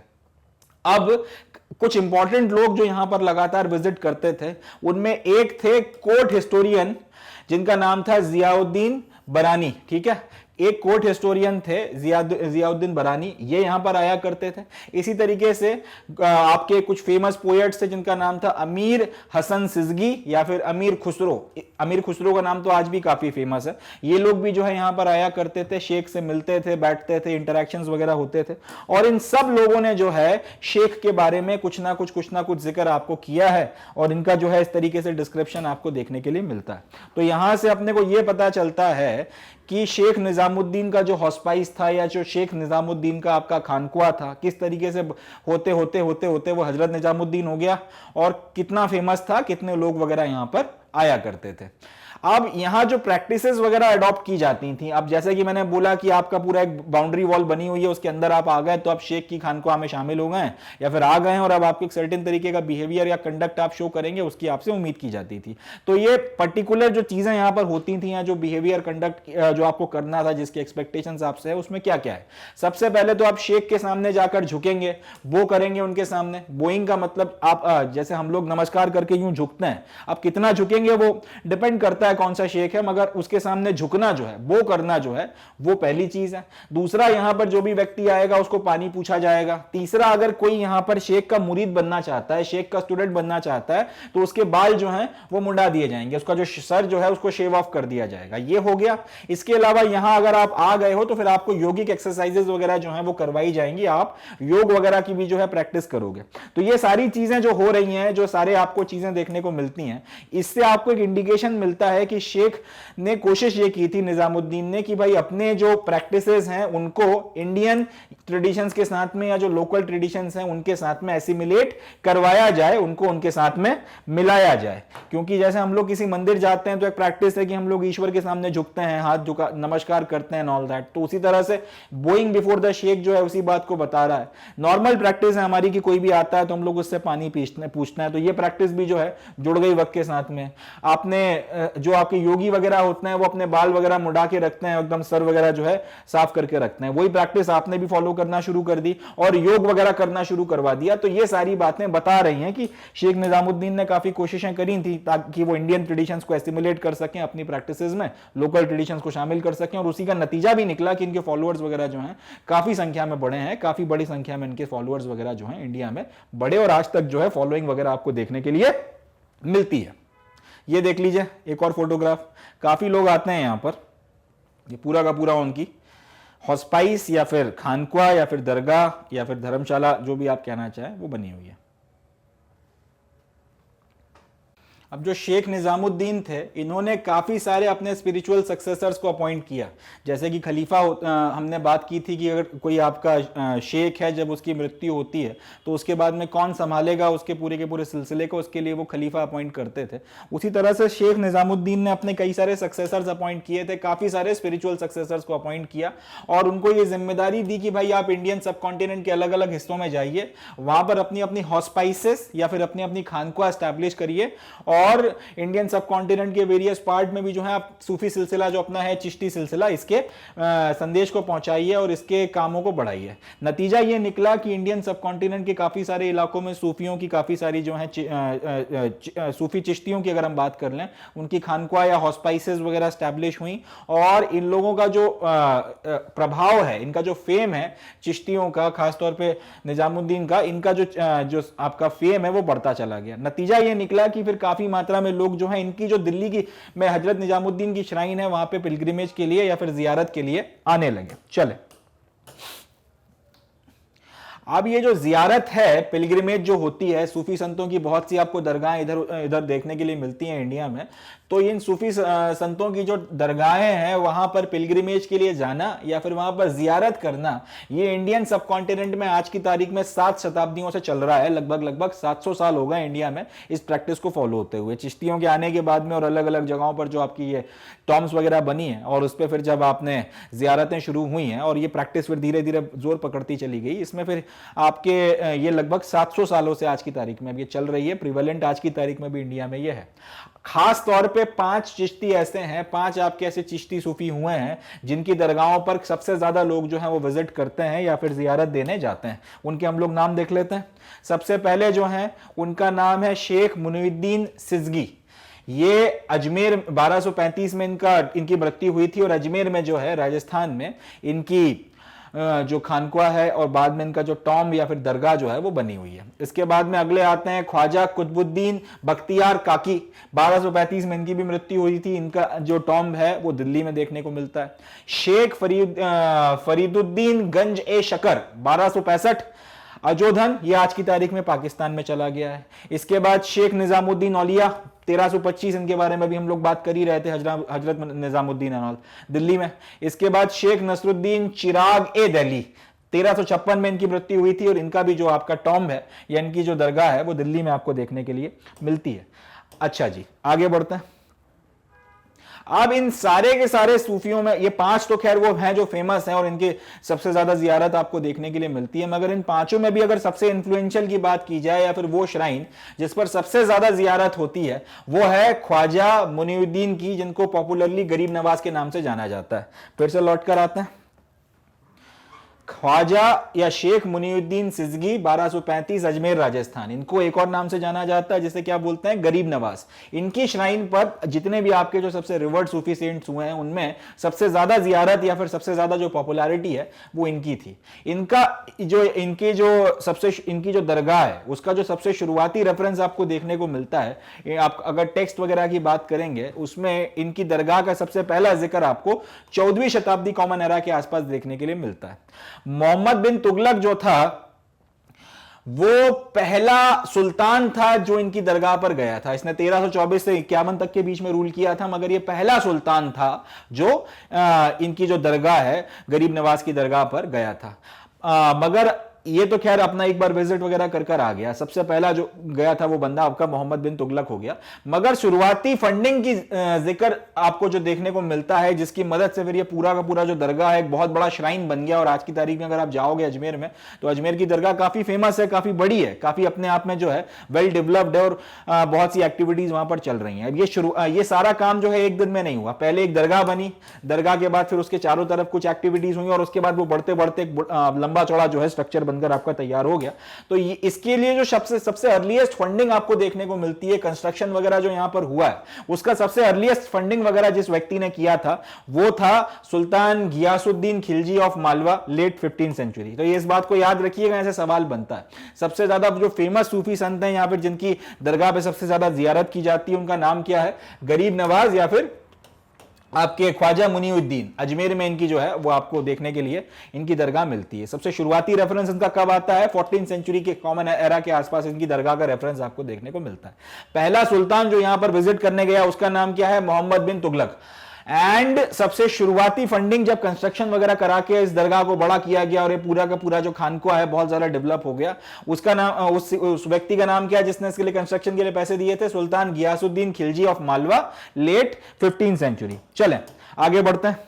S1: अब कुछ इंपॉर्टेंट लोग जो यहां पर लगातार विजिट करते थे, उनमें एक थे कोर्ट हिस्टोरियन, जिनका नाम था जियाउद्दीन बरानी। ठीक है, एक कोर्ट हिस्टोरियन थे जियाउद्दीन बरानी, ये यहां पर आया करते थे। इसी तरीके से आपके कुछ फेमस पोएट्स थे जिनका नाम था अमीर हसन सिजगी या फिर अमीर खुसरो। अमीर खुसरो का नाम तो आज भी काफी फेमस है। ये लोग भी जो है यहां पर आया करते थे, शेख से मिलते थे, बैठते थे, इंटरेक्शंस वगैरह होते थे। और इन सब लोगों ने जो है शेख के बारे में कुछ ना कुछ जिक्र आपको किया है, और इनका जो है इस तरीके से डिस्क्रिप्शन आपको देखने के लिए मिलता है। तो यहां से अपने को यह पता चलता है कि शेख निजामुद्दीन का जो हॉस्पाइस था, या जो शेख निजामुद्दीन का आपका खानकुआ था, किस तरीके से होते होते होते होते वो हजरत निजामुद्दीन हो गया, और कितना फेमस था, कितने लोग वगैरह यहां पर आया करते थे। अब यहां जो प्रैक्टिसेस वगैरह अडॉप्ट की जाती थी, अब जैसे कि मैंने बोला कि आपका पूरा एक बाउंड्री वॉल बनी हुई है, उसके अंदर आप आ गए तो आप शेख की खानकुआ में शामिल हो गए, या फिर आ गए हैं और अब आपको एक सर्टेन तरीके का बिहेवियर या कंडक्ट आप शो करेंगे, उसकी आपसे उम्मीद की जाती थी। तो ये पर्टिकुलर जो चीजें यहां पर होती थी, या जो बिहेवियर कंडक्ट जो आपको करना था, जिसकी एक्सपेक्टेशंस आपसे है, उसमें क्या क्या है। सबसे पहले तो आप शेख के सामने जाकर झुकेंगे, वो करेंगे उनके सामने। बोइंग का मतलब आप जैसे हम लोग नमस्कार करके यूं झुकते हैं, आप कितना झुकेंगे वो डिपेंड करता है कौन सा शेख है, मगर उसके सामने झुकना जो है, वो करना जो है, वो पहली चीज है। दूसरा, यहां पर जो भी व्यक्ति आएगा उसको पानी पूछा जाएगा। तीसरा, अगर कोई यहां पर शेख का मुरीद बनना चाहता है, शेख का स्टूडेंट बनना चाहता है, तो उसके बाल जो हैं वो मुंडा दिए जाएंगे, उसका जो सर जो है उसको शेव ऑफ कर दिया जाएगा। ये हो गया। इसके अलावा यहां अगर आप आ गए हो तो फिर आपको योगिक एक्सरसाइजेस वगैरह जो है वो करवाई जाएंगी, आप योग वगैरह की भी जो है प्रैक्टिस करोगे। तो ये सारी चीजें जो हो रही हैं, जो सारे आपको चीजें देखने को मिलती हैं, इससे आपको एक इंडिकेशन मिलता है कि शेख ने कोशिश ये की थी, निजामुद्दीन ने, कि भाई अपने जो प्रैक्टिसेस हैं उनको इंडियन ट्रेडिशंस के साथ में, या जो लोकल ट्रेडिशंस हैं उनके साथ में एसिमिलेट करवाया जाए, उनको उनके साथ में मिलाया जाए। क्योंकि जैसे हम लोग किसी मंदिर जाते हैं तो एक प्रैक्टिस है कि हम लोग ईश्वर के सामने झुकते हैं, हाथ झुका नमस्कार करते हैं, ऑल दैट। तो उसी तरह से बोइंग बिफोर द शेख जो है उसी बात को बता रहा है। नॉर्मल प्रैक्टिस है हमारी कि कोई भी आता है तो हम लोग उससे पानी पूछना है, तो ये प्रैक्टिस भी जो है जुड़ गई वक्त के साथ में। आपने जो आपके योगी वगैरह होते हैं वो अपने बाल वगैरह मुड़ा के रखते हैं, एकदम सर वगैरह जो है साफ करके रखते हैं, वही प्रैक्टिस आपने भी फॉलो करना शुरू कर दी और योग वगैरह करना शुरू करवा दिया। तो ये सारी बातें बता रही हैं कि शेख निजामुद्दीन ने काफी कोशिशें करी थी ताकि वो इंडियन ट्रेडिशंस को एसिमुलेट कर सकें, अपनी प्रैक्टिसेस में लोकल ट्रेडिशंस को शामिल कर सकें, और उसी का नतीजा भी निकला कि इनके फॉलोअर्स वगैरह जो हैं काफी संख्या में बढ़े हैं, काफी बड़ी संख्या में इनके फॉलोअर्स वगैरह जो हैं इंडिया में बढ़े, और आज तक जो है फॉलोइंग वगैरह आपको देखने के लिए मिलती है। ये देख लीजिए एक और फोटोग्राफ, काफी लोग आते हैं यहां पर, ये पूरा का पूरा उनकी हॉस्पाइस या फिर खानकुआ या फिर दरगाह या फिर धर्मशाला, जो भी आप कहना चाहें, वो बनी हुई है। अब जो शेख निजामुद्दीन थे, इन्होंने काफ़ी सारे अपने स्पिरिचुअल सक्सेसर्स को अपॉइंट किया। जैसे कि खलीफा हमने बात की थी कि अगर कोई आपका शेख है, जब उसकी मृत्यु होती है तो उसके बाद में कौन संभालेगा उसके पूरे के पूरे सिलसिले को, उसके लिए वो खलीफा अपॉइंट करते थे। उसी तरह से शेख निजामुद्दीन ने अपने कई सारे सक्सेसर्स अपॉइंट किए थे, काफ़ी सारे स्पिरिचुअल सक्सेसर्स को अपॉइंट किया, और उनको ये जिम्मेदारी दी कि भाई आप इंडियन सब कॉन्टिनेंट के अलग अलग हिस्सों में जाइए, वहां पर अपनी अपनी हॉस्पाइसेस या फिर अपनी अपनी खानकुआ एस्टैब्लिश करिए, और इंडियन सब कॉन्टिनेंट के वेरियस पार्ट में भी जो है आप सूफी सिलसिला जो अपना है, चिश्ती सिलसिला, इसके संदेश को पहुंचाइए और इसके कामों को बढ़ाइए। नतीजा ये निकला कि इंडियन सब कॉन्टिनेंट के काफी सारे इलाकों में सूफियों की काफी सारी जो है सूफी चिश्तियों की अगर हम बात कर लें, उनकी खानकुआ या हॉस्पाइसेस वगैरह स्टैब्लिश हुई, और इन लोगों का जो प्रभाव है, इनका जो फेम है चिश्तियों का, खासतौर पे निजामुद्दीन का, इनका जो आपका फेम है वो बढ़ता चला गया। नतीजा ये निकला कि फिर काफी मात्रा में लोग जो है इनकी जो दिल्ली की में हजरत निजामुद्दीन की श्राइन है वहां पे पिलग्रिमेज के लिए या फिर जियारत के लिए आने लगे। चले, अब ये जो जियारत है, पिलग्रिमेज जो होती है, सूफी संतों की बहुत सी आपको दरगाहें इधर इधर देखने के लिए मिलती हैं इंडिया में। तो इन सूफी संतों की जो दरगाहें हैं वहां पर पिलग्रिमेज के लिए जाना या फिर वहां पर जियारत करना, ये इंडियन सब कॉन्टिनेंट में आज की तारीख में 7 शताब्दियों से चल रहा है। लगभग 700 साल हो गए इंडिया में इस प्रैक्टिस को फॉलो होते हुए। चिश्तियों के आने के बाद में और अलग अलग जगहों पर जो आपकी ये टॉम्स वगैरह बनी है और उस पर फिर जब आपने जियारतें शुरू हुई हैं और ये प्रैक्टिस फिर धीरे धीरे जोर पकड़ती चली गई, इसमें फिर आपके ये लगभग 700 सालों से आज की तारीख में अब ये चल रही है। प्रिवेलेंट आज की तारीख में भी इंडिया में ये है। खास तौर पे 5 चिश्ती ऐसे हैं, 5 आपके ऐसे चिश्ती सूफी हुए हैं जिनकी दरगाहों पर सबसे ज्यादा लोग जो हैं वो विजिट करते हैं या फिर जियारत देने जाते हैं। उनके हम लोग नाम देख लेते हैं। सबसे पहले जो है उनका नाम है शेख मुनीउद्दीन सिजगी। ये अजमेर 1235 में इनकी मृत्यु हुई थी और अजमेर में जो है राजस्थान में इनकी जो खानकुआ है और बाद में इनका जो टॉम या फिर दरगाह जो है वो बनी हुई है। इसके बाद में अगले आते हैं ख्वाजा कुतुबुद्दीन बख्तियार काकी। 1235 में इनकी भी मृत्यु हुई थी। इनका जो टॉम है वो दिल्ली में देखने को मिलता है। शेख फरीदुद्दीन गंज ए शकर 1265। अजोधन, ये आज की तारीख में पाकिस्तान में चला गया है। इसके बाद शेख निजामुद्दीन औलिया 1325, इनके बारे में भी हम लोग बात कर ही रहे थे, हजरत निजामुद्दीन अनौल, दिल्ली में। इसके बाद शेख नसरुद्दीन चिराग ए दिल्ली 1356 में इनकी मृत्यु हुई थी और इनका भी जो आपका टॉम्ब है या इनकी जो दरगाह है वो दिल्ली में आपको देखने के लिए मिलती है। अच्छा जी, आगे बढ़ते हैं। अब इन सारे के सारे सूफियों में ये 5 तो खैर वो हैं जो फेमस हैं और इनके सबसे ज्यादा जियारत आपको देखने के लिए मिलती है, मगर इन 5 में भी अगर सबसे इन्फ्लुएंशियल की बात की जाए या फिर वो श्राइन जिस पर सबसे ज्यादा जियारत होती है वो है ख्वाजा मुनीउद्दीन की, जिनको पॉपुलरली गरीब नवाज के नाम से जाना जाता है। फिर से लौट कर आते हैं। ख्वाजा या शेख मुनीउद्दीन सिजगी 1235 अजमेर राजस्थान, इनको एक और नाम से जाना जाता है जिसे क्या बोलते हैं, गरीब नवाज। इनकी श्राइन पर जितने भी आपके जो सबसे रिवर्ड सूफी सेंट्स हुए हैं उनमें सबसे ज्यादा जियारत या फिर सबसे ज्यादा जो पॉपुलैरिटी है वो इनकी थी। इनकी जो दरगाह है उसका जो सबसे शुरुआती रेफरेंस आपको देखने को मिलता है, आप अगर टेक्स्ट वगैरह की बात करेंगे उसमें इनकी दरगाह का सबसे पहला जिक्र आपको 14वीं शताब्दी कॉमन एरा के आसपास देखने के लिए मिलता है। मोहम्मद बिन तुगलक जो था वो पहला सुल्तान था जो इनकी दरगाह पर गया था। इसने 1324 से 51 तक के बीच में रूल किया था, मगर ये पहला सुल्तान था जो इनकी जो दरगाह है गरीब नवाज की दरगाह पर गया था। मगर ये तो खैर अपना एक बार विजिट वगैरह कर आ गया। सबसे पहला जो गया था वो बंदा आपका मोहम्मद बिन तुगलक हो गया। मगर शुरुआती फंडिंग की जिक्र आपको जो देखने को मिलता है जिसकी मदद से फिर ये पूरा का पूरा जो दरगाह है एक बहुत बड़ा श्राइन बन गया। और आज की तारीख में अगर आप जाओगे अजमेर में तो अजमेर की दरगाह काफी फेमस है, काफी बड़ी है, काफी अपने आप में जो है वेल डेवलप्ड है और बहुत सी एक्टिविटीज वहां पर चल रही हैं। अब ये सारा काम जो है एक दिन में नहीं हुआ। पहले एक दरगाह बनी, दरगाह के बाद फिर उसके चारों तरफ कुछ एक्टिविटीज हुई और उसके बाद वो बढ़ते बढ़ते लंबा चौड़ा जो है स्ट्रक्चर बनकर आपका तैयार हो गया। तो इसके लिए जो सबसे अर्लीस्ट फंडिंग आपको देखने को मिलती है, कंस्ट्रक्शन वगैरह जो यहां पर हुआ है उसका सबसे अर्लीस्ट फंडिंग वगैरह जिस व्यक्ति ने किया था वो था Sultan Ghiyasuddin Khilji of Malwa, late 15th century. तो ये इस बात को याद रखिएगा, ऐसे सवाल बनता है। सबसे ज्यादा जो फेमस सूफी संत हैं यहां पर जिनकी दरगाह पे सबसे ज्यादा जियारत की जाती है उनका नाम क्या है, गरीब नवाज या फिर आपके ख्वाजा मुनीउद्दीन। अजमेर में इनकी जो है वो आपको देखने के लिए इनकी दरगाह मिलती है। सबसे शुरुआती रेफरेंस इनका कब आता है, 14th सेंचुरी के कॉमन एरा के आसपास इनकी दरगाह का रेफरेंस आपको देखने को मिलता है। पहला सुल्तान जो यहां पर विजिट करने गया उसका नाम क्या है, मोहम्मद बिन तुगलक। एंड सबसे शुरुआती फंडिंग जब कंस्ट्रक्शन वगैरह करा के इस दरगाह को बड़ा किया गया और ये पूरा का पूरा जो खानकुआ है बहुत ज्यादा डेवलप हो गया, उसका नाम उस व्यक्ति का नाम क्या है जिसने इसके लिए कंस्ट्रक्शन के लिए पैसे दिए थे, Sultan Ghiyasuddin Khilji of Malwa, late 15th century. चलें आगे बढ़ते हैं।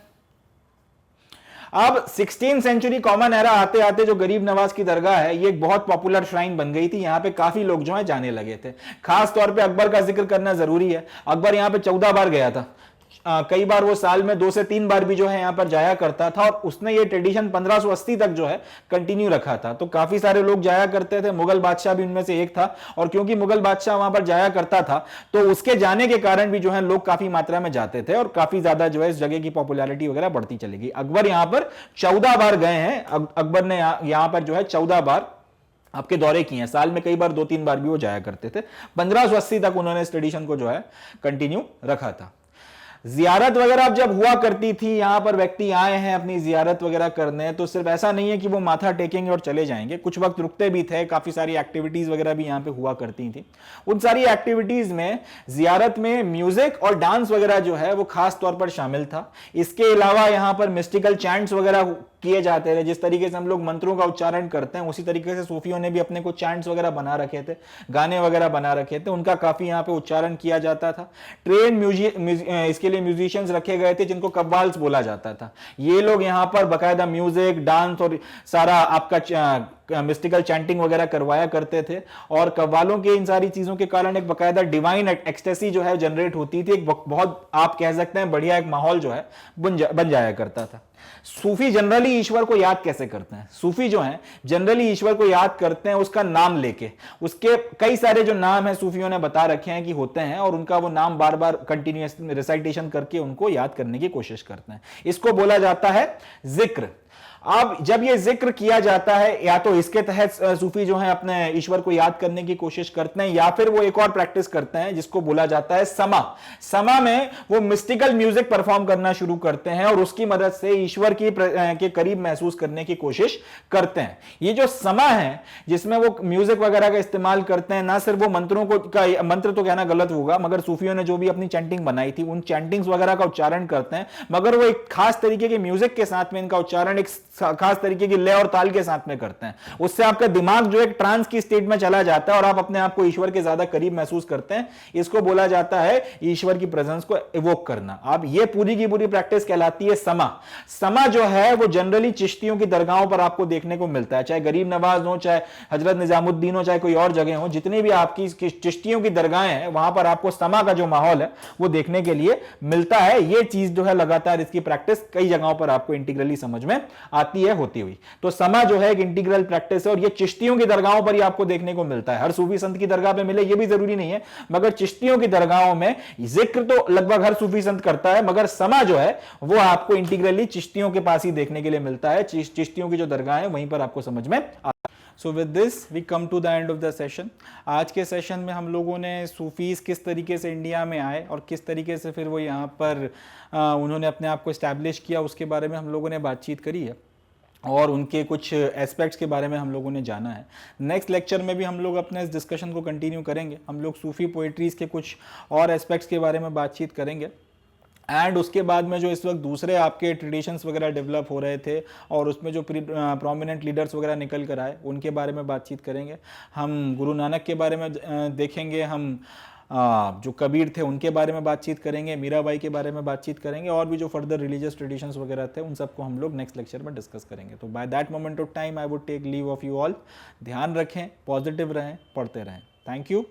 S1: अब 16th सेंचुरी कॉमन एरा आते आते जो गरीब नवाज की दरगाह है ये एक बहुत पॉपुलर श्राइन बन गई थी। यहां पे काफी लोग जो है जाने लगे थे। खास तौर पे अकबर का जिक्र करना जरूरी है। अकबर यहां पे 14 बार गया था। कई बार वो साल में 2 से 3 बार भी जो है यहां पर जाया करता था और उसने ये ट्रेडिशन 1580 तक जो है कंटिन्यू रखा था। तो काफी सारे लोग जाया करते थे, मुगल बादशाह भी उनमें से एक था। और क्योंकि मुगल बादशाह वहां पर जाया करता था तो उसके जाने के कारण भी जो है लोग काफी मात्रा में जाते थे और काफी ज्यादा जो है इस जगह की पॉपुलैरिटी वगैरह बढ़ती चली गई। अकबर यहां पर 14 बार गए हैं। अकबर ने यहां पर जो है 14 बार
S2: आपके दौरे किए हैं, साल में कई बार 2-3 बार भी वो जाया करते थे। 1580 तक उन्होंने इस ट्रेडिशन को जो है कंटिन्यू रखा था। जियारत वगैरह अब जब हुआ करती थी, यहां पर व्यक्ति आए हैं अपनी जियारत वगैरह करने, तो सिर्फ ऐसा नहीं है कि वो माथा टेकेंगे और चले जाएंगे, कुछ वक्त रुकते भी थे, काफी सारी एक्टिविटीज वगैरह भी यहां पे हुआ करती थी। उन सारी एक्टिविटीज में जियारत में म्यूजिक और डांस वगैरह जो है वो खास तौर पर शामिल था। इसके अलावा यहां पर मिस्टिकल चैंट्स वगैरह किए जाते थे। जिस तरीके से हम लोग मंत्रों का उच्चारण करते हैं, उसी तरीके से सूफियों ने भी अपने को चैंट्स वगैरह बना रखे थे, गाने वगैरह बना रखे थे, उनका काफी यहाँ पे उच्चारण किया जाता था। ट्रेन इसके लिए म्यूजिशियंस रखे गए थे जिनको कव्वाल्स बोला जाता था। ये लोग यहाँ पर बाकायदा म्यूजिक, डांस और सारा आपका मिस्टिकल चैंटिंग वगैरह करवाया करते थे। और कव्वालों के इन सारी चीजों के कारण एक बाकायदा डिवाइन एक्सटेसी जो है जनरेट होती थी। एक बहुत आप कह सकते हैं बढ़िया एक माहौल जो है बन जाया करता था। सूफी जनरली ईश्वर को याद कैसे करते हैं? सूफी जो हैं जनरली ईश्वर को याद करते हैं उसका नाम लेके। उसके कई सारे जो नाम है सूफियों ने बता रखे हैं कि होते हैं, और उनका वो नाम बार बार कंटिन्यूअस रिसाइटेशन करके उनको याद करने की कोशिश करते हैं। इसको बोला जाता है जिक्र। अब जब ये जिक्र किया जाता है, या तो इसके तहत सूफी जो है अपने ईश्वर को याद करने की कोशिश करते हैं, या फिर वो एक और प्रैक्टिस करते हैं जिसको बोला जाता है समा। समा में वो मिस्टिकल म्यूजिक परफॉर्म करना शुरू करते हैं और उसकी मदद से ईश्वर के करीब महसूस करने की कोशिश करते हैं। ये जो समा है जिसमें वो म्यूजिक वगैरह का इस्तेमाल करते हैं, ना सिर्फ वो मंत्रों का मंत्र तो कहना गलत होगा, मगर सूफियों ने जो भी अपनी चैंटिंग बनाई थी उन चैंटिंग्स वगैरह का उच्चारण करते हैं, मगर वो एक खास तरीके के म्यूजिक के साथ में इनका उच्चारण एक खास तरीके की लय और ताल के साथ में करते हैं। उससे आपका दिमाग जो एक ट्रांस की स्टेट में चला जाता है और आप अपने आप को ईश्वर के ज्यादा करीब महसूस करते हैं। इसको बोला जाता है ईश्वर की प्रेजेंस को इवोक करना। अब ये पूरी की पूरी प्रैक्टिस कहलाती है समा। समा जो है वो जनरली चिश्तियों की दरगाहों पर आपको देखने को मिलता है, चाहे गरीब नवाज हो, चाहे हजरत निजामुद्दीन हो, चाहे कोई और जगह हो, जितनी भी आपकी चिश्तियों की दरगाहें हैं वहां पर आपको समा का जो माहौल है वो देखने के लिए मिलता है। ये चीज जो है लगातार इसकी प्रैक्टिस कई जगहों पर आपको इंटीग्रली समझ में आती है होती हुई। तो समा जो है एक इंटीग्रल प्रैक्टिस है, और ये चिश्तियों की दरगाहों पर ही आपको देखने को मिलता है। हर सूफी संत की दरगाह पे मिले ये भी जरूरी नहीं है, मगर चिश्तियों की दरगाहों में जिक्र तो लगभग हर सूफी संत करता है, मगर समा जो है वो आपको इंटीग्रली चिश्तियों के पास ही देखने के लिए मिलता है। चिश्तियों की जो दरगाह है वहीं पर आपको समझ में आता है।
S1: So with this we come to the end of the session. आज के सेशन में हम लोगों ने सूफीज़ किस तरीके से इंडिया में आए और किस तरीके से फिर वो यहाँ पर उन्होंने अपने आप को इस्टेब्लिश किया, उसके बारे में हम लोगों ने बातचीत करी है और उनके कुछ एस्पेक्ट्स के बारे में हम लोगों ने जाना है। नेक्स्ट लेक्चर में भी हम लोग अपने इस डिस्कशन को कंटिन्यू करेंगे। हम लोग सूफी पोइट्रीज़ के कुछ और एस्पेक्ट्स के बारे में बातचीत करेंगे, एंड उसके बाद में जो इस वक्त दूसरे आपके ट्रेडिशंस वगैरह डेवलप हो रहे थे और उसमें जो प्रोमिनेंट लीडर्स वगैरह निकल कर आए उनके बारे में बातचीत करेंगे। हम गुरु नानक के बारे में देखेंगे, हम जो कबीर थे उनके बारे में बातचीत करेंगे, मीराबाई के बारे में बातचीत करेंगे, और भी जो फर्दर रिलीजियस ट्रेडिशंस वगैरह थे उन सबको हम लोग नेक्स्ट लेक्चर में डिस्कस करेंगे। तो by that moment of time I would take leave of you all. ध्यान रखें, पॉजिटिव रहें, पढ़ते रहें। Thank you.